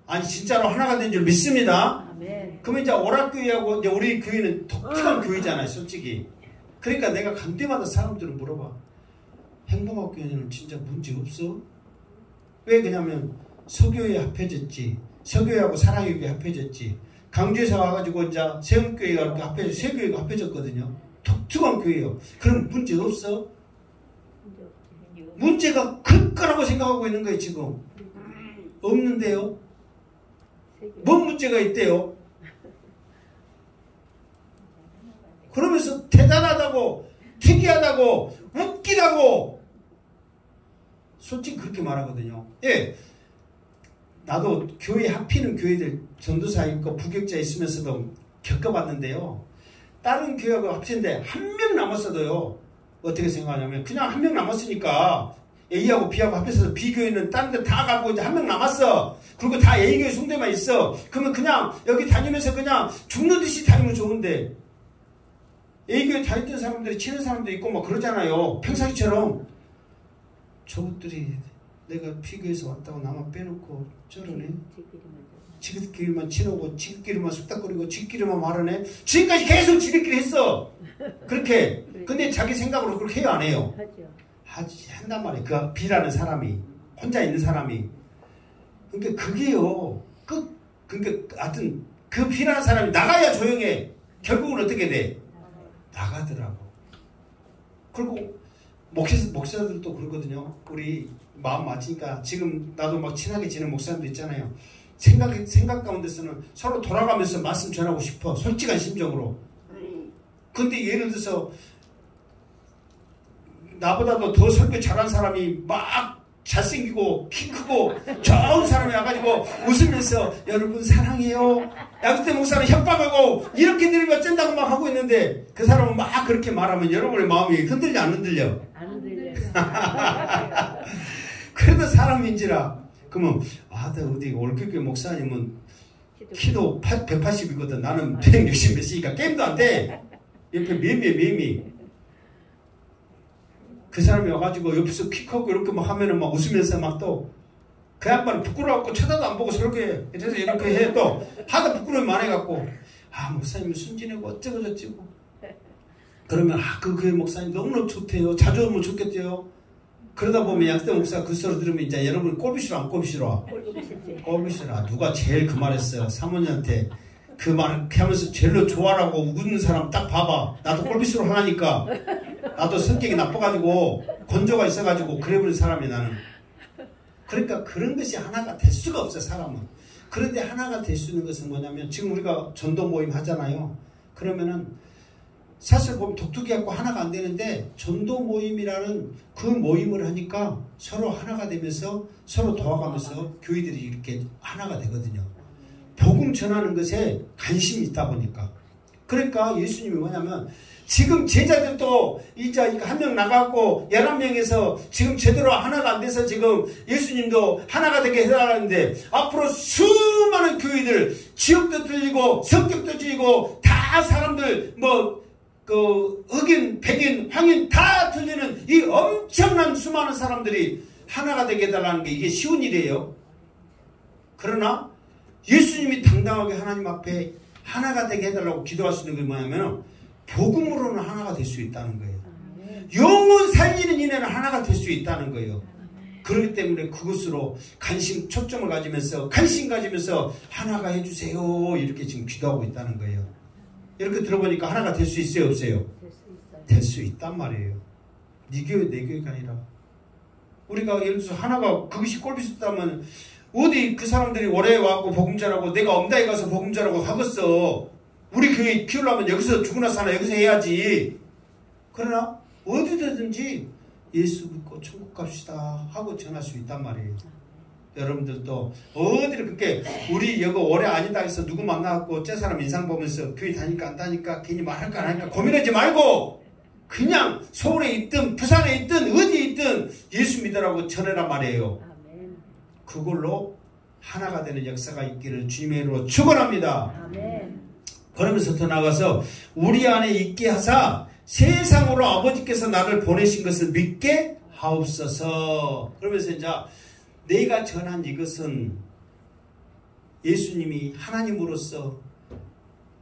아니 진짜로 하나가 된 줄 믿습니다. 아멘. 그러면 이제 오락교회하고 이제 우리 교회는 독특한 교회잖아요, 솔직히. 그러니까 내가 간 때마다 사람들은 물어봐. 행복한 교회는 진짜 문제 없어? 왜 그러냐면 서교회 합해졌지. 서교회하고 사랑의 교회 합해졌지. 강주에서 와가지고 이제 세운교회가 합해져, 세 교회가 합해졌거든요. 독특한 교회예요. 그럼 문제 없어? 문제가 클 거라고 생각하고 있는 거예요, 지금. 없는데요? 뭔 문제가 있대요? 그러면서 대단하다고, 특이하다고, 웃기다고, 솔직히 그렇게 말하거든요. 예. 나도 교회 합히는 교회들 전도사 있고 부격자 있으면서도 겪어봤는데요. 다른 교회하고 합치는데 한 명 남았어도요. 어떻게 생각하냐면 그냥 한 명 남았으니까 A하고 B하고 합해서 B교회는 다른 데 다 가고 이제 한 명 남았어. 그리고 다 A교회 송대만 있어. 그러면 그냥 여기 다니면서 그냥 죽는 듯이 다니면 좋은데 A교회 다녔던 사람들이 치는 사람도 있고 뭐 그러잖아요. 평상시처럼. 저것들이 내가 B교회에서 왔다고 나만 빼놓고 저러네. 지들끼리만 치르고 지들끼리만 쑥닥거리고 지들끼리만 말하네. 지금까지 계속 지들끼리 했어. 그렇게. 근데 자기 생각으로 그렇게 해요 안 해요? 한단 말이에요. 그 B라는 사람이 혼자 있는 사람이. 그러니까 그게요. 그러니까 하여튼 그 B라는 사람이 나가야 조용해. 결국은 어떻게 돼? 나가더라고. 그리고 목사들도 그러거든요. 우리 마음 맞으니까 지금 나도 막 친하게 지내는 목사님도 있잖아요. 생각 가운데서는 서로 돌아가면서 말씀 전하고 싶어. 솔직한 심정으로. 근데 예를 들어서 나보다도 더 설교 잘한 사람이 막 잘생기고 키 크고 좋은 사람이 와가지고 웃으면서 여러분 사랑해요. 양수태 목사는 협박하고 이렇게 들으면 어쩐다고 막 하고 있는데 그 사람은 막 그렇게 말하면 여러분의 마음이 흔들려 안 흔들려? 안 흔들려. 그래도 사람인지라 그러면 나 어디 올교교 목사님은 키도 180이거든. 나는 160 몇이니까 게임도 안 돼. 옆에 매미 그 사람이 와가지고 옆에서 키 크고 이렇게 막 하면은 막 웃으면서 막 또 그 양반이 부끄러워갖고 쳐다도 안 보고 저렇게 그래서 이렇게 해 또 하다 부끄러움이 많아갖고 목사님이 순진하고 어쩌고 저쩌고 그러면 그 교회 목사님 너무너무 좋대요. 자주 오면 좋겠대요. 그러다 보면 양수태 목사 그 소리 들으면 이제 여러분 꼴비 싫어 안 꼴비 싫어? 꼴비 싫어. 누가 제일 그 말했어요. 사모님한테 그 말 하면서 제일로 좋아라고 웃는 사람 딱 봐봐. 나도 꼴비 싫어 하나니까 나도 성격이 나빠가지고 건조가 있어가지고 그래버린 사람이 나는. 그러니까 그런 것이 하나가 될 수가 없어 사람은. 그런데 하나가 될 수 있는 것은 뭐냐면 지금 우리가 전도 모임 하잖아요. 그러면은 사실 보면 독특히 갖고 하나가 안 되는데 전도 모임이라는 그 모임을 하니까 서로 하나가 되면서 서로 도와가면서 교회들이 이렇게 하나가 되거든요. 복음 전하는 것에 관심이 있다 보니까. 그러니까 예수님이 뭐냐면 지금 제자들도 이제 한 명 나갔고 11명에서 지금 제대로 하나가 안 돼서 지금 예수님도 하나가 되게 해달라는데 앞으로 수많은 교회들 지역도 틀리고 성격도 틀리고 다 사람들 흑인, 백인, 황인 다 틀리는 이 엄청난 수많은 사람들이 하나가 되게 해달라는 게 이게 쉬운 일이에요. 그러나 예수님이 당당하게 하나님 앞에 하나가 되게 해달라고 기도할 수 있는 게 뭐냐면 복음으로는 하나가 될 수 있다는 거예요. 영혼 살리는 인에는 하나가 될 수 있다는 거예요. 그렇기 때문에 그것으로 초점을 가지면서 관심 가지면서 하나가 해주세요 이렇게 지금 기도하고 있다는 거예요. 이렇게 들어보니까 하나가 될 수 있어요 없어요? 될 수 있단 말이에요. 네 교회 내 교회가 아니라 우리가 예를 들어서 하나가 그것이 꼴비슷하면 어디 그 사람들이 오래 와갖고 복음 전하고 내가 엄다에 가서 복음 전하고 하겠어. 우리 교회 키우려면 여기서 죽으나 사나 여기서 해야지. 그러나 어디든지 예수 믿고 천국 갑시다 하고 전할 수 있단 말이에요. 여러분들도 어디를 그렇게 우리 여기 오래 아니다 해서 누구 만나갖고 저 사람 인상 보면서 교회 다니까 안 다니까 괜히 말할까 안 할까 고민하지 말고 그냥 서울에 있든 부산에 있든 어디에 있든 예수 믿으라고 전해란 말이에요. 그걸로 하나가 되는 역사가 있기를 주님의 이름으로 축원합니다. 아멘. 그러면서 더 나가서 우리 안에 있게 하사 세상으로 아버지께서 나를 보내신 것을 믿게 하옵소서. 그러면서 이제 내가 전한 이것은 예수님이 하나님으로서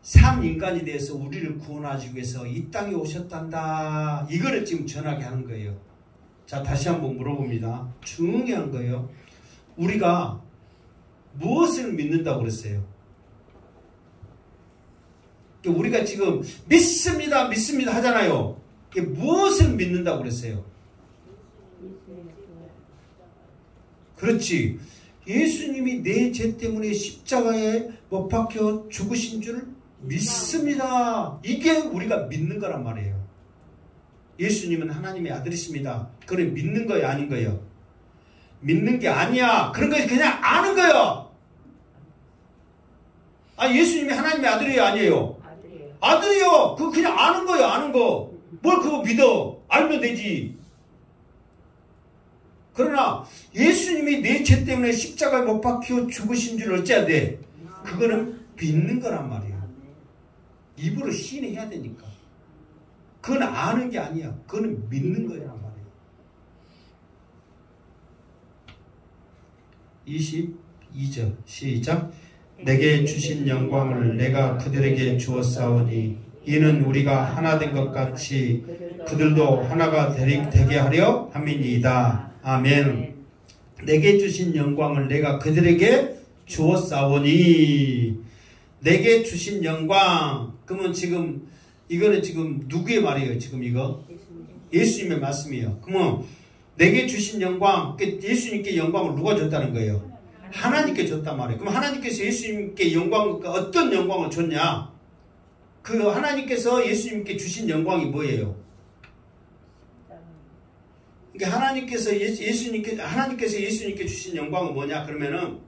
산 인간이 되어서 우리를 구원하기 위해서 이 땅에 오셨단다. 이거를 지금 전하게 하는 거예요. 자, 다시 한번 물어봅니다. 중요한 거예요. 우리가 무엇을 믿는다고 그랬어요? 우리가 지금 믿습니다 하잖아요. 무엇을 믿는다고 그랬어요? 그렇지. 예수님이 내 죄 때문에 십자가에 못 박혀 죽으신 줄 믿습니다. 이게 우리가 믿는 거란 말이에요. 예수님은 하나님의 아들이십니다. 그래 믿는 거예요 아닌 거예요? 믿는 게 아니야. 그런 거 그냥 아는 거예요. 예수님이 하나님의 아들이에요 아니에요? 아들이요. 그거 그냥 아는 거예요. 아는 거. 뭘 그거 믿어. 알면 되지. 그러나 예수님이 내 죄 때문에 십자가에 못 박혀 죽으신 줄 어째야 돼? 그거는 믿는 거란 말이에요. 입으로 시인해야 되니까. 그건 아는 게 아니야. 그거는 믿는 거란 말이에요. 22절 시작. 내게 주신 영광을 내가 그들에게 주었사오니 이는 우리가 하나 된 것 같이 그들도 하나가 되게 하려 함이니이다. 아멘. 내게 주신 영광을 내가 그들에게 주었사오니 내게 주신 영광. 그러면 지금 이거는 지금 누구의 말이에요? 지금 이거 예수님의 말씀이에요. 그러면 내게 주신 영광, 예수님께 영광을 누가 줬다는 거예요? 하나님께 줬단 말이에요. 그럼 하나님께서 예수님께 영광, 어떤 영광을 줬냐? 그 하나님께서 예수님께 주신 영광이 뭐예요? 그러니까 하나님께서 예수님께 주신 영광은 뭐냐? 그러면은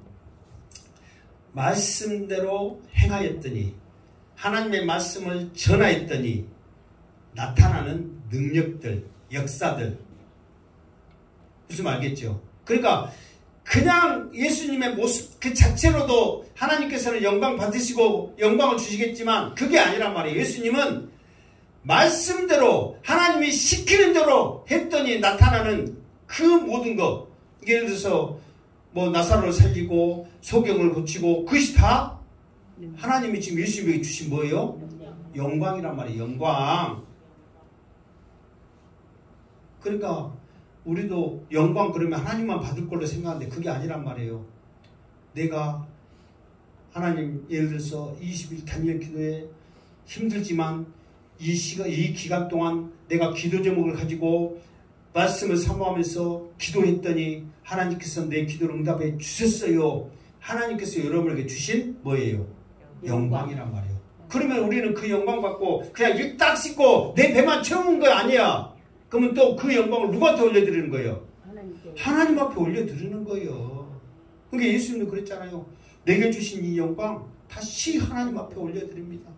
말씀대로 행하였더니, 하나님의 말씀을 전하였더니 나타나는 능력들, 역사들. 무슨 말 알겠죠? 그러니까 그냥 예수님의 모습 그 자체로도 하나님께서는 영광 받으시고 영광을 주시겠지만 그게 아니란 말이에요. 예수님은 말씀대로 하나님이 시키는 대로 했더니 나타나는 그 모든 것. 예를 들어서 뭐 나사로를 살리고 소경을 고치고 그것이 다 하나님이 지금 예수님에게 주신 뭐예요? 영광이란 말이에요. 영광. 그러니까 우리도 영광 그러면 하나님만 받을 걸로 생각하는데 그게 아니란 말이에요. 내가 하나님 예를 들어서 20일 단일 기도에 힘들지만 이 기간 동안 내가 기도 제목을 가지고 말씀을 사모하면서 기도했더니 하나님께서 내 기도를 응답해 주셨어요. 하나님께서 여러분에게 주신 뭐예요? 영광이란 말이에요. 그러면 우리는 그 영광 받고 그냥 일딱 씻고 내 배만 채우는 거 아니야. 그러면 또 그 영광을 누구한테 올려드리는 거예요? 하나님 앞에 올려드리는 거예요. 그러니까 예수님도 그랬잖아요. 내게 주신 이 영광 다시 하나님 앞에 올려드립니다.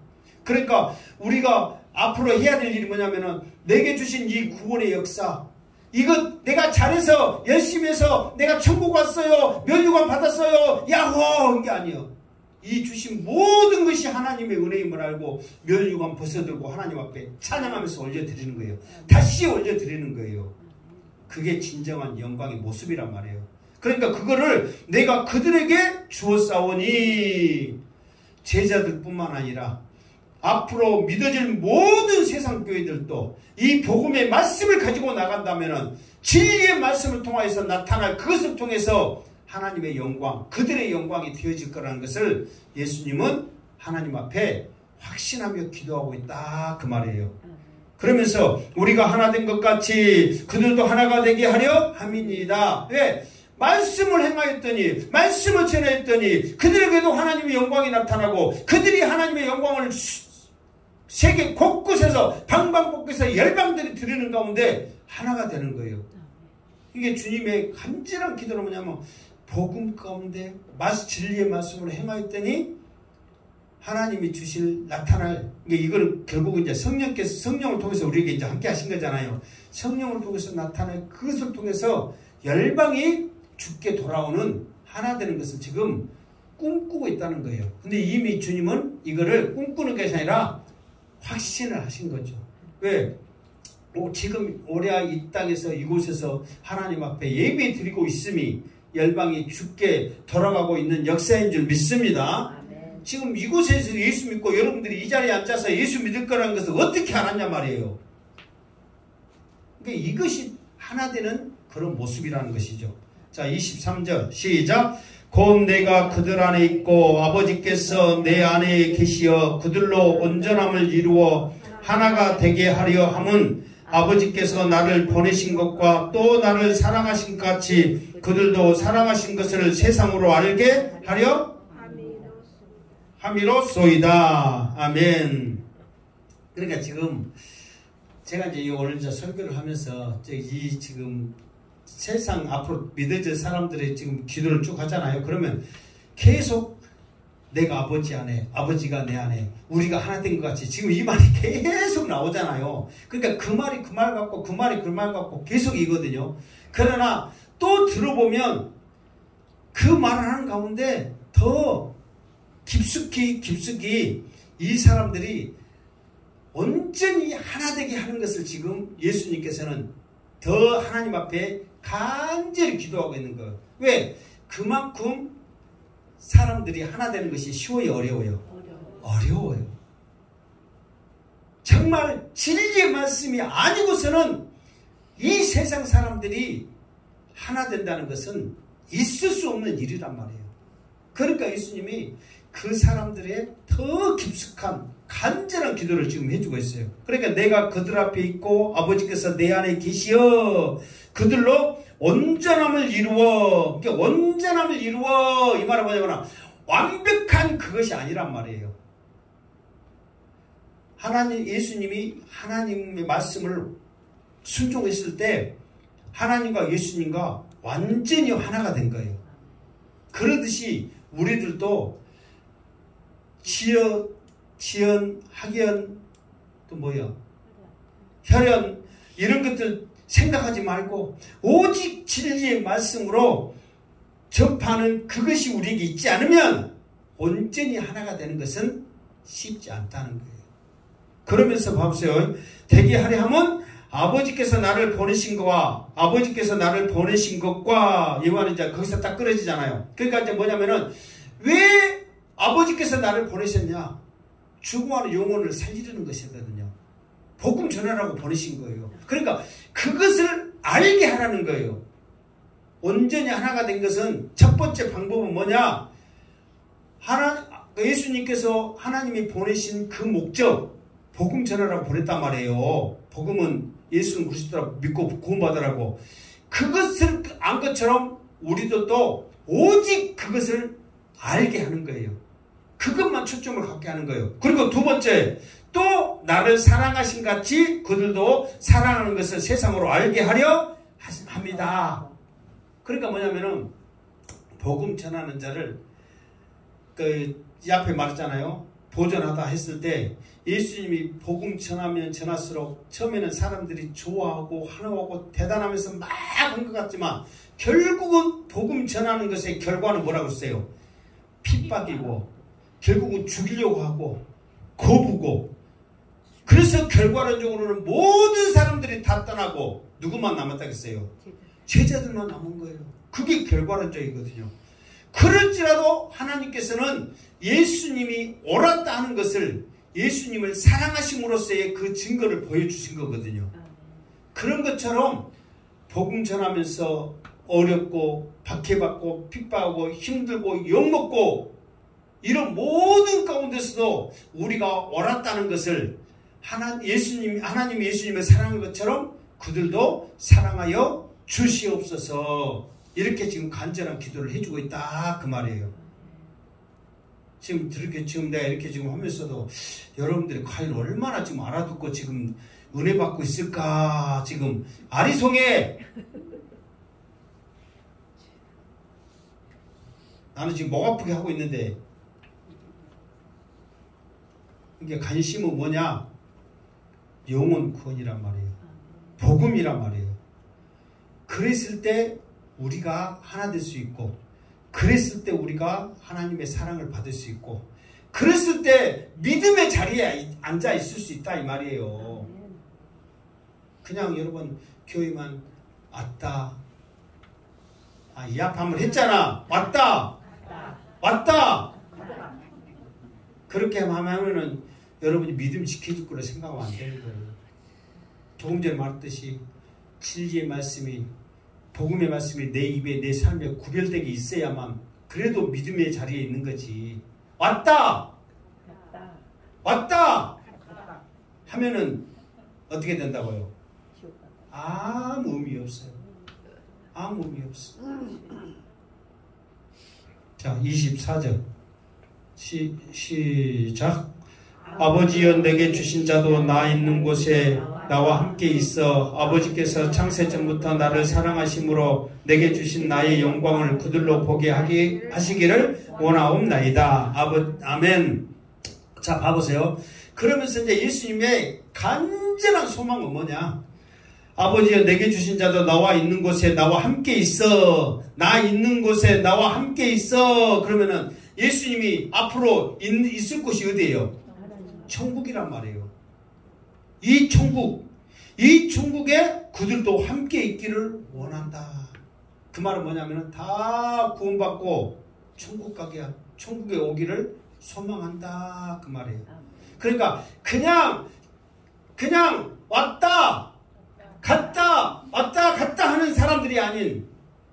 그러니까 우리가 앞으로 해야 될 일이 뭐냐면은 내게 주신 이 구원의 역사, 이거 내가 잘해서 열심히 해서 내가 천국 왔어요, 면류관 받았어요, 야호! 이게 아니에요. 이 주신 모든 것이 하나님의 은혜임을 알고 면류관 벗어들고 하나님 앞에 찬양하면서 올려드리는 거예요. 다시 올려드리는 거예요. 그게 진정한 영광의 모습이란 말이에요. 그러니까 그거를 내가 그들에게 주었사오니 제자들뿐만 아니라 앞으로 믿어질 모든 세상 교회들도 이 복음의 말씀을 가지고 나간다면 진리의 말씀을 통하여서 나타날 그것을 통해서 하나님의 영광, 그들의 영광이 되어질 거라는 것을 예수님은 하나님 앞에 확신하며 기도하고 있다 그 말이에요. 그러면서 우리가 하나 된 것 같이 그들도 하나가 되게 하려 함이니이다. 왜? 말씀을 행하였더니, 말씀을 전했더니 그들에게도 하나님의 영광이 나타나고 그들이 하나님의 영광을 세계 곳곳에서 방방곳곳에서 열방들이 드리는 가운데 하나가 되는 거예요. 이게 주님의 간절한 기도는 뭐냐면 복음 가운데 진리의 말씀을 행하였더니 하나님이 주실 나타날, 이거는 결국 이제 성령을 통해서 우리에게 이제 함께 하신 거잖아요. 성령을 통해서 나타날 그것을 통해서 열방이 주께 돌아오는 하나 되는 것을 지금 꿈꾸고 있다는 거예요. 근데 이미 주님은 이거를 꿈꾸는 것이 아니라 확신을 하신 거죠. 왜? 지금 올해 이 땅에서 이곳에서 하나님 앞에 예배 드리고 있음이 열방이 주께 돌아가고 있는 역사인 줄 믿습니다. 지금 이곳에서 예수 믿고 여러분들이 이 자리에 앉아서 예수 믿을 거라는 것을 어떻게 알았냐 말이에요. 그러니까 이것이 하나 되는 그런 모습이라는 것이죠. 자, 23절 시작. 곧 내가 그들 안에 있고 아버지께서 내 안에 계시어 그들로 온전함을 이루어 하나가 되게 하려 함은 아버지께서 나를 보내신 것과 또 나를 사랑하신 것 같이 그들도 사랑하신 것을 세상으로 알게 하려 함이로소이다. 아멘. 그러니까 지금 제가 이제 오늘 이제 설교를 하면서 이 지금 세상 앞으로 믿어질 사람들의 지금 기도를 쭉 하잖아요. 그러면 계속 내가 아버지 안에, 아버지가 내 안에, 우리가 하나 된 것 같이 지금 이 말이 계속 나오잖아요. 그러니까 그 말이 그 말 같고 그 말이 그 말 같고 계속 이거든요. 그러나 또 들어보면 그 말을 하는 가운데 더 깊숙이 이 사람들이 온전히 하나 되게 하는 것을 지금 예수님께서는 더 하나님 앞에 간절히 기도하고 있는 거예요. 왜? 그만큼 사람들이 하나 되는 것이 쉬워요, 어려워요? 어려워요. 정말 진리의 말씀이 아니고서는 이 세상 사람들이 하나 된다는 것은 있을 수 없는 일이란 말이에요. 그러니까 예수님이 그 사람들의 더 깊숙한 간절한 기도를 지금 해주고 있어요. 그러니까 내가 그들 앞에 있고 아버지께서 내 안에 계시어 그들로 온전함을 이루어. 그러니까 온전함을 이루어 이 말은 뭐냐면 완벽한 그것이 아니란 말이에요. 하나님, 예수님이 하나님의 말씀을 순종했을 때 하나님과 예수님과 완전히 하나가 된 거예요. 그러듯이 우리들도 지연, 학연, 또 뭐야? 혈연, 이런 것들 생각하지 말고 오직 진리의 말씀으로 접하는 그것이 우리에게 있지 않으면 온전히 하나가 되는 것은 쉽지 않다는 거예요. 그러면서 봐보세요. 되게 하려 함은 아버지께서 나를 보내신 것과 아버지께서 나를 보내신 것과 요한은 이제 거기서 딱 끊어지잖아요. 그러니까 이제 뭐냐면은 왜 아버지께서 나를 보내셨냐? 죽어가는 영혼을 살리려는 것이거든요. 복음 전하라고 보내신 거예요. 그러니까 그것을 알게 하라는 거예요. 온전히 하나가 된 것은 첫 번째 방법은 뭐냐? 예수님께서 하나님이 보내신 그 목적, 복음 전하라고 보냈단 말이에요. 복음은 예수는 그리스도라고 믿고 구원받으라고. 그것을 안 것처럼 우리도 또 오직 그것을 알게 하는 거예요. 그것만 초점을 갖게 하는 거예요. 그리고 두 번째, 또 나를 사랑하신 같이 그들도 사랑하는 것을 세상으로 알게 하려 합니다. 그러니까 뭐냐면은 복음 전하는 자를 이 앞에 말했잖아요. 보존하다 했을 때 예수님이 복음 전하면 전할수록 처음에는 사람들이 좋아하고 환호하고 대단하면서 막 한 것 같지만 결국은 복음 전하는 것의 결과는 뭐라고 했어요? 핍박이고 결국은 죽이려고 하고 거부고, 그래서 결과론적으로는 모든 사람들이 다 떠나고 누구만 남았다겠어요? 제자들만 남은 거예요. 그게 결과론적이거든요. 그럴지라도 하나님께서는 예수님이 옳았다 하는 것을, 예수님을 사랑하심으로써의 그 증거를 보여주신 거거든요. 그런 것처럼 복음 전하면서 어렵고 박해받고 핍박하고 힘들고 욕먹고 이런 모든 가운데서도 우리가 옳았다는 것을 하나님 예수님을 사랑한 것처럼 그들도 사랑하여 주시옵소서, 이렇게 지금 간절한 기도를 해주고 있다 그 말이에요. 지금 내가 이렇게 지금 하면서도 여러분들이 과연 얼마나 지금 알아듣고 지금 은혜 받고 있을까? 지금 아리송해. 나는 지금 목 아프게 하고 있는데, 이게 관심은 뭐냐? 영혼 구원이란 말이에요. 복음이란 말이에요. 그랬을 때 우리가 하나 될 수 있고, 그랬을 때 우리가 하나님의 사랑을 받을 수 있고, 그랬을 때 믿음의 자리에 앉아 있을 수 있다 이 말이에요. 그냥 여러분 교회만 왔다, 이 앞 한번 했잖아. 왔다 그렇게 하면은 여러분이 믿음 지켜줄 거라 생각하면 안 되는 거예요. 조금 전에 말했듯이 진리의 말씀이, 복음의 말씀이 내 입에 내 삶에 구별되게 있어야만 그래도 믿음의 자리에 있는 거지. 왔다 하면은 어떻게 된다고요? 아무 의미 없어요. 아무 의미 없어. 자, 24절 시작. 아버지여 내게 주신 자도 나 있는 곳에 나와 함께 있어 아버지께서 창세전부터 나를 사랑하심으로 내게 주신 나의 영광을 그들로 보게 하시기를 원하옵나이다. 아멘. 자, 봐보세요. 그러면서 이제 예수님의 간절한 소망은 뭐냐? 아버지여 내게 주신 자도 나와 있는 곳에 나와 함께 있어. 나 있는 곳에 나와 함께 있어. 그러면은 예수님이 앞으로 있을 곳이 어디예요? 천국이란 말이에요. 이 천국에 그들도 함께 있기를 원한다. 그 말은 뭐냐면은 다 구원받고 천국에 오기를 소망한다 그 말이에요. 그러니까 그냥 왔다 갔다 하는 사람들이 아닌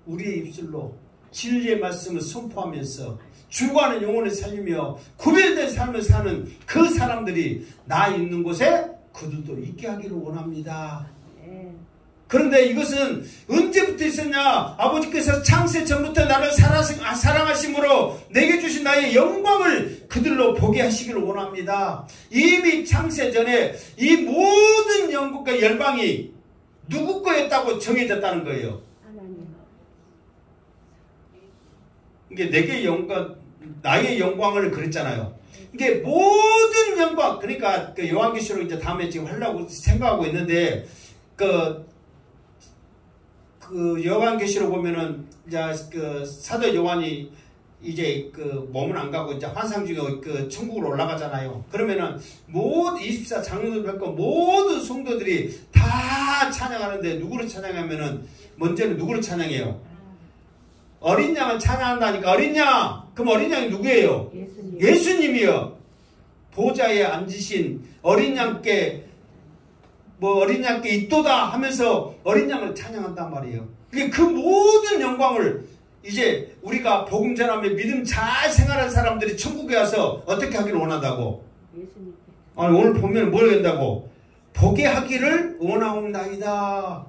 우리의 입술로 진리의 말씀을 선포하면서 죽어가는 영혼을 살리며 구별된 삶을 사는 그 사람들이 나 있는 곳에 그들도 있게 하기를 원합니다. 그런데 이것은 언제부터 있었냐? 아버지께서 창세 전부터 나를 사랑하심으로 내게 주신 나의 영광을 그들로 보게 하시기를 원합니다. 이미 창세 전에 이 모든 영국과 열방이 누구 거였다고 정해졌다는 거예요. 이게 내게 영광, 나의 영광을 그랬잖아요. 이게 모든 영광, 그러니까 그 요한계시록 이제 다음에 지금 하려고 생각하고 있는데 그 요한계시록 보면은 이제 그 사도 요한이 이제 그 몸은 안 가고 이제 환상 중에 그 천국으로 올라가잖아요. 그러면은 모든 24장로들 뵙고 모든 성도들이 다 찬양하는데 누구를 찬양하면은 먼저는 누구를 찬양해요? 어린 양을 찬양한다니까. 어린 양. 그럼 어린 양이 누구예요? 예수님이요. 보좌에 앉으신 어린 양께 어린 양께 있도다 하면서 어린 양을 찬양한단 말이에요. 그 모든 영광을 이제 우리가 복음 전하며 믿음 잘 생활한 사람들이 천국에 와서 어떻게 하기를 원한다고? 아니, 오늘 보면 뭘 한다고? 보게 하기를 원하옵나이다.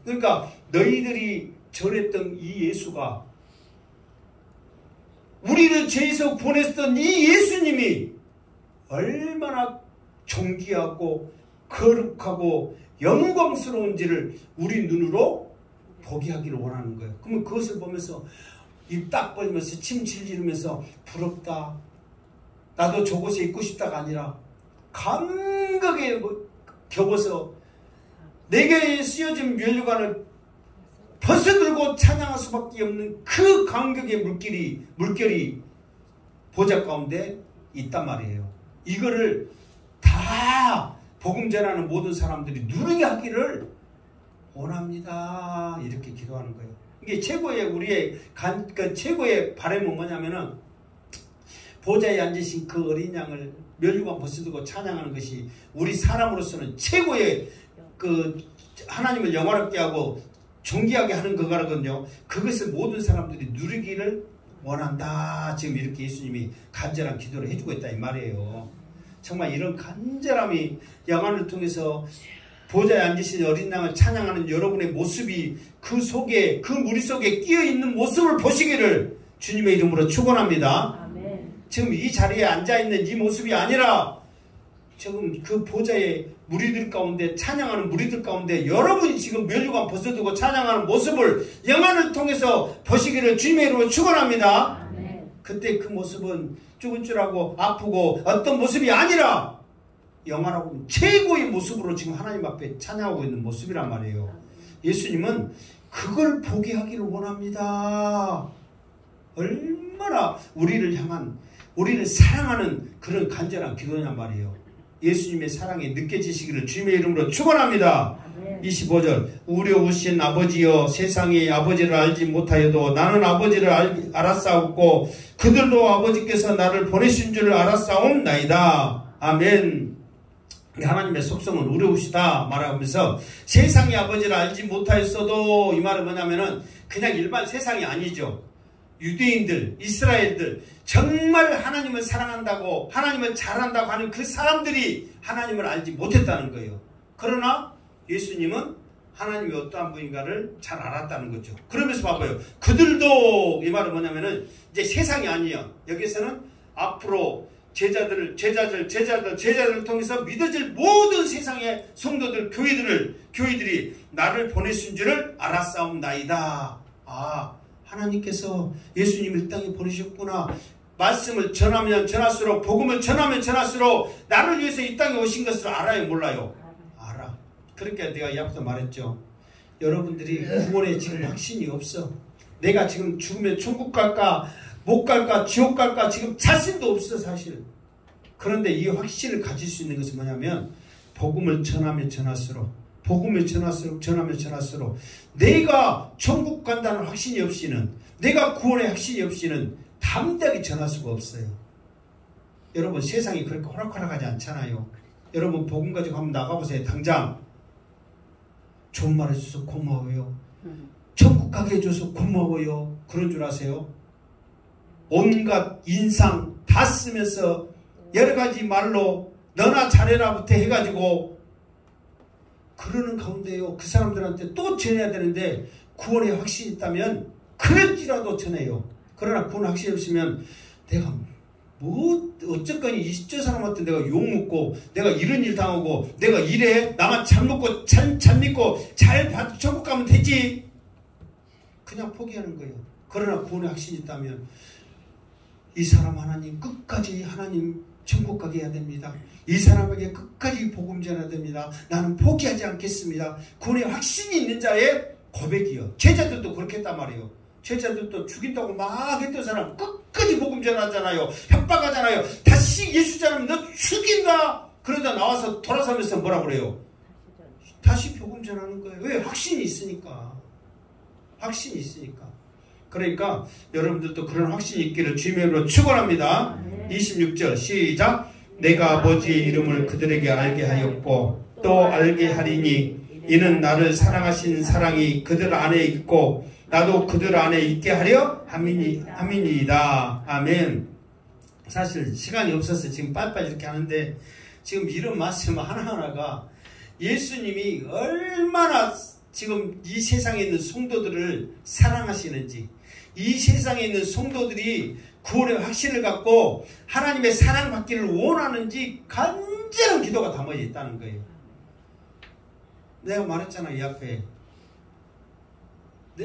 그러니까 너희들이 전했던 이 예수가, 우리를 죄에서 보냈던 이 예수님이 얼마나 존귀하고 거룩하고 영광스러운지를 우리 눈으로 보게 하기를 원하는 거예요. 그러면 그것을 보면서 입 딱 벌리면서 침 질지르면서 부럽다, 나도 저곳에 있고 싶다가 아니라 감격에 겹어서 내게 쓰여진 면류관을 벗어들고 찬양할 수밖에 없는 그 감격의 물결이 보좌 가운데 있단 말이에요. 이거를 다 복음 전하는 모든 사람들이 누리게 하기를 원합니다. 이렇게 기도하는 거예요. 이게 최고의 우리의 최고의 바람은 뭐냐면은 보좌에 앉으신 그 어린 양을 면류관 벗어들고 찬양하는 것이 우리 사람으로서는 최고의 그 하나님을 영화롭게 하고 존귀하게 하는 거거든요. 그것을 모든 사람들이 누리기를 원한다. 지금 이렇게 예수님이 간절한 기도를 해주고 있다 이 말이에요. 정말 이런 간절함이 영안을 통해서 보좌에 앉으신 어린 양을 찬양하는 여러분의 모습이 그 속에, 그 무리 속에 끼어있는 모습을 보시기를 주님의 이름으로 축원합니다. 지금 이 자리에 앉아있는 이 모습이 아니라 지금 그 보좌의 무리들 가운데, 찬양하는 무리들 가운데 여러분이 지금 면류관 벗어두고 찬양하는 모습을 영안을 통해서 보시기를 주님의 이름으로 축원합니다. 그때 그 모습은 쭈글쭈글하고 아프고 어떤 모습이 아니라 영원하고 최고의 모습으로 지금 하나님 앞에 찬양하고 있는 모습이란 말이에요. 예수님은 그걸 보게 하기를 원합니다. 얼마나 우리를 향한, 우리를 사랑하는 그런 간절한 기도냔 말이에요. 예수님의 사랑이 느껴지시기를 주님의 이름으로 축원합니다. 25절 우려우신 아버지여, 세상이 아버지를 알지 못하여도 나는 아버지를 알았사옵고 그들도 아버지께서 나를 보내신 줄을 알았사옵나이다. 아멘. 하나님의 속성은 우려우시다 말하면서 세상이 아버지를 알지 못하였어도, 이 말은 뭐냐면은 그냥 일반 세상이 아니죠. 유대인들, 이스라엘들, 정말 하나님을 사랑한다고, 하나님을 잘한다고 하는 그 사람들이 하나님을 알지 못했다는 거예요. 그러나 예수님은 하나님이 어떠한 분인가를 잘 알았다는 거죠. 그러면서 봐봐요. 그들도, 이 말은 뭐냐면은 이제 세상이 아니에요. 여기서는 앞으로 제자들을 통해서 믿어질 모든 세상의 성도들, 교회들이 나를 보내신 줄을 알았사옵나이다. 아, 하나님께서 예수님을 이 땅에 보내셨구나. 말씀을 전하면 전할수록, 복음을 전하면 전할수록 나를 위해서 이 땅에 오신 것을 알아요, 몰라요? 알아. 그러니까 내가 이 앞서 말했죠. 여러분들이 구원에 지금 확신이 없어. 내가 지금 죽으면 천국 갈까 못 갈까 지옥 갈까 지금 자신도 없어 사실. 그런데 이 확신을 가질 수 있는 것은 뭐냐면 복음을 전하면 전할수록, 복음을 전하면 전할수록 내가 천국 간다는 확신이 없이는, 내가 구원의 확신이 없이는 담대하게 전할 수가 없어요. 여러분 세상이 그렇게 호락호락하지 않잖아요. 여러분 복음 가지고 한번 나가보세요. 당장 좋은 말 해줘서 고마워요. 천국 가게 해줘서 고마워요. 그런 줄 아세요? 온갖 인상 다 쓰면서 여러 가지 말로 너나 잘해라부터 해가지고 그러는 가운데요. 그 사람들한테 또 전해야 되는데 구원의 확신이 있다면 그럴지라도 전해요. 그러나 구원 확신이 없으면 내가 어쨌거니 저 사람한테 내가 욕먹고 내가 이런 일 당하고 내가 이래 나만 잘 먹고 잘 믿고 잘 천국 가면 되지. 그냥 포기하는 거예요. 그러나 구원의 확신이 있다면 이 사람 하나님 끝까지 하나님 천국 가게 해야 됩니다. 이 사람에게 끝까지 복음 전해야 됩니다. 나는 포기하지 않겠습니다. 구원의 확신이 있는 자의 고백이요. 제자들도 그렇게 했단 말이에요. 제자들도 죽인다고 막 했던 사람 끝까지 복음 전하잖아요. 협박하잖아요. 다시 예수 자라면 너 죽인다. 그러다 나와서 돌아서면서 뭐라 그래요? 다시 복음 전하는 거예요. 왜? 확신이 있으니까. 확신이 있으니까. 그러니까 여러분들도 그런 확신이 있기를 주님의 이름으로 축원합니다. 26절 시작. 내가 아버지의 이름을 그들에게 알게 하였고 또 알게 하리니 이는 나를 사랑하신 사랑이 그들 안에 있고 나도 그들 안에 있게 하려 함이니이다. 아멘. 사실 시간이 없어서 지금 빨리빨리 이렇게 하는데 지금 이런 말씀 하나하나가 예수님이 얼마나 지금 이 세상에 있는 성도들을 사랑하시는지, 이 세상에 있는 성도들이 구원의 확신을 갖고 하나님의 사랑받기를 원하는지 간절한 기도가 담아져 있다는 거예요. 내가 말했잖아, 이 앞에.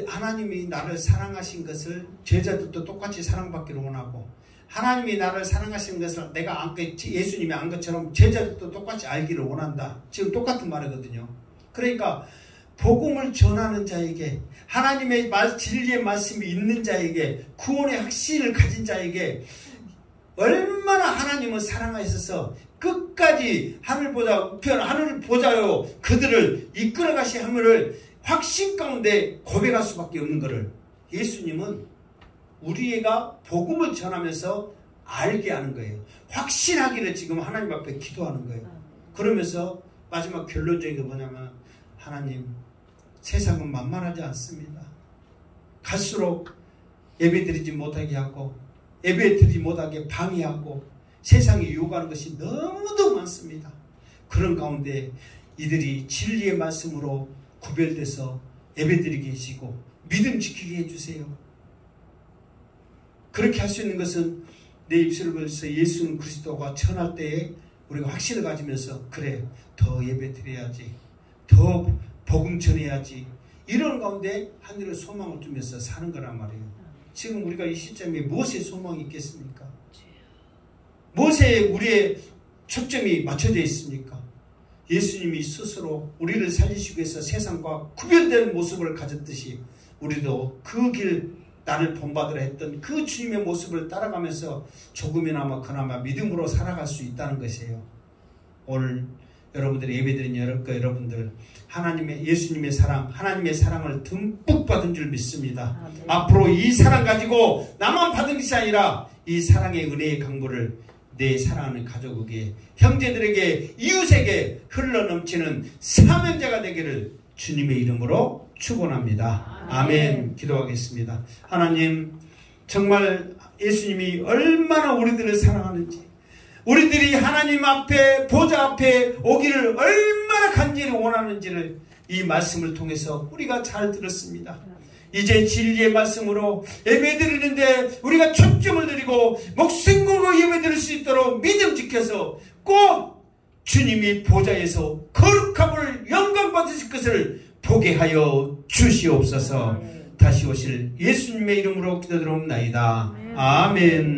하나님이 나를 사랑하신 것을 제자들도 똑같이 사랑받기를 원하고, 하나님이 나를 사랑하신 것을 내가 예수님이 안 것처럼 제자들도 똑같이 알기를 원한다. 지금 똑같은 말이거든요. 그러니까 복음을 전하는 자에게, 하나님의 진리의 말씀이 있는 자에게, 구원의 확신을 가진 자에게 얼마나 하나님은 사랑하셔서 끝까지 하늘을 보자요 그들을 이끌어 가시 하면을 확신 가운데 고백할 수밖에 없는 것을 예수님은 우리가 복음을 전하면서 알게 하는 거예요. 확신하기를 지금 하나님 앞에 기도하는 거예요. 그러면서 마지막 결론적인 게 뭐냐면, 하나님, 세상은 만만하지 않습니다. 갈수록 예배드리지 못하게 하고 예배드리지 못하게 방해하고 세상이 유혹하는 것이 너무도 많습니다. 그런 가운데 이들이 진리의 말씀으로 구별돼서 예배드리게 해주시고 믿음 지키게 해주세요. 그렇게 할 수 있는 것은 내 입술을 벌려서 예수 그리스도가 천할 때에 우리가 확신을 가지면서, 그래, 더 예배드려야지, 더 복음 전해야지, 이런 가운데 하늘의 소망을 두면서 사는 거란 말이에요. 지금 우리가 이 시점에 무엇에 소망이 있겠습니까? 무엇에 우리의 초점이 맞춰져 있습니까? 예수님이 스스로 우리를 살리시기 위해서 세상과 구별된 모습을 가졌듯이 우리도 그 길, 나를 본받으라 했던 그 주님의 모습을 따라가면서 조금이나마 그나마 믿음으로 살아갈 수 있다는 것이에요. 오늘 여러분들이 예배드린 여러분들, 예수님의 사랑, 하나님의 사랑을 듬뿍 받은 줄 믿습니다. 아멘. 앞으로 이 사랑 가지고 나만 받은 것이 아니라 이 사랑의 은혜의 강물을 내 사랑하는 가족에게, 형제들에게, 이웃에게 흘러넘치는 사명자가 되기를 주님의 이름으로 축원합니다. 아멘. 기도하겠습니다. 하나님, 정말 예수님이 얼마나 우리들을 사랑하는지, 우리들이 하나님 앞에, 보좌 앞에 오기를 얼마나 간절히 원하는지를 이 말씀을 통해서 우리가 잘 들었습니다. 이제 진리의 말씀으로 예배드리는데 우리가 초점을 드리고 목숨 걸고 예배드릴 수 있도록 믿음 지켜서 꼭 주님이 보좌에서 거룩함을 영광 받으실 것을 보게 하여 주시옵소서. 다시 오실 예수님의 이름으로 기도드리옵나이다. 아멘.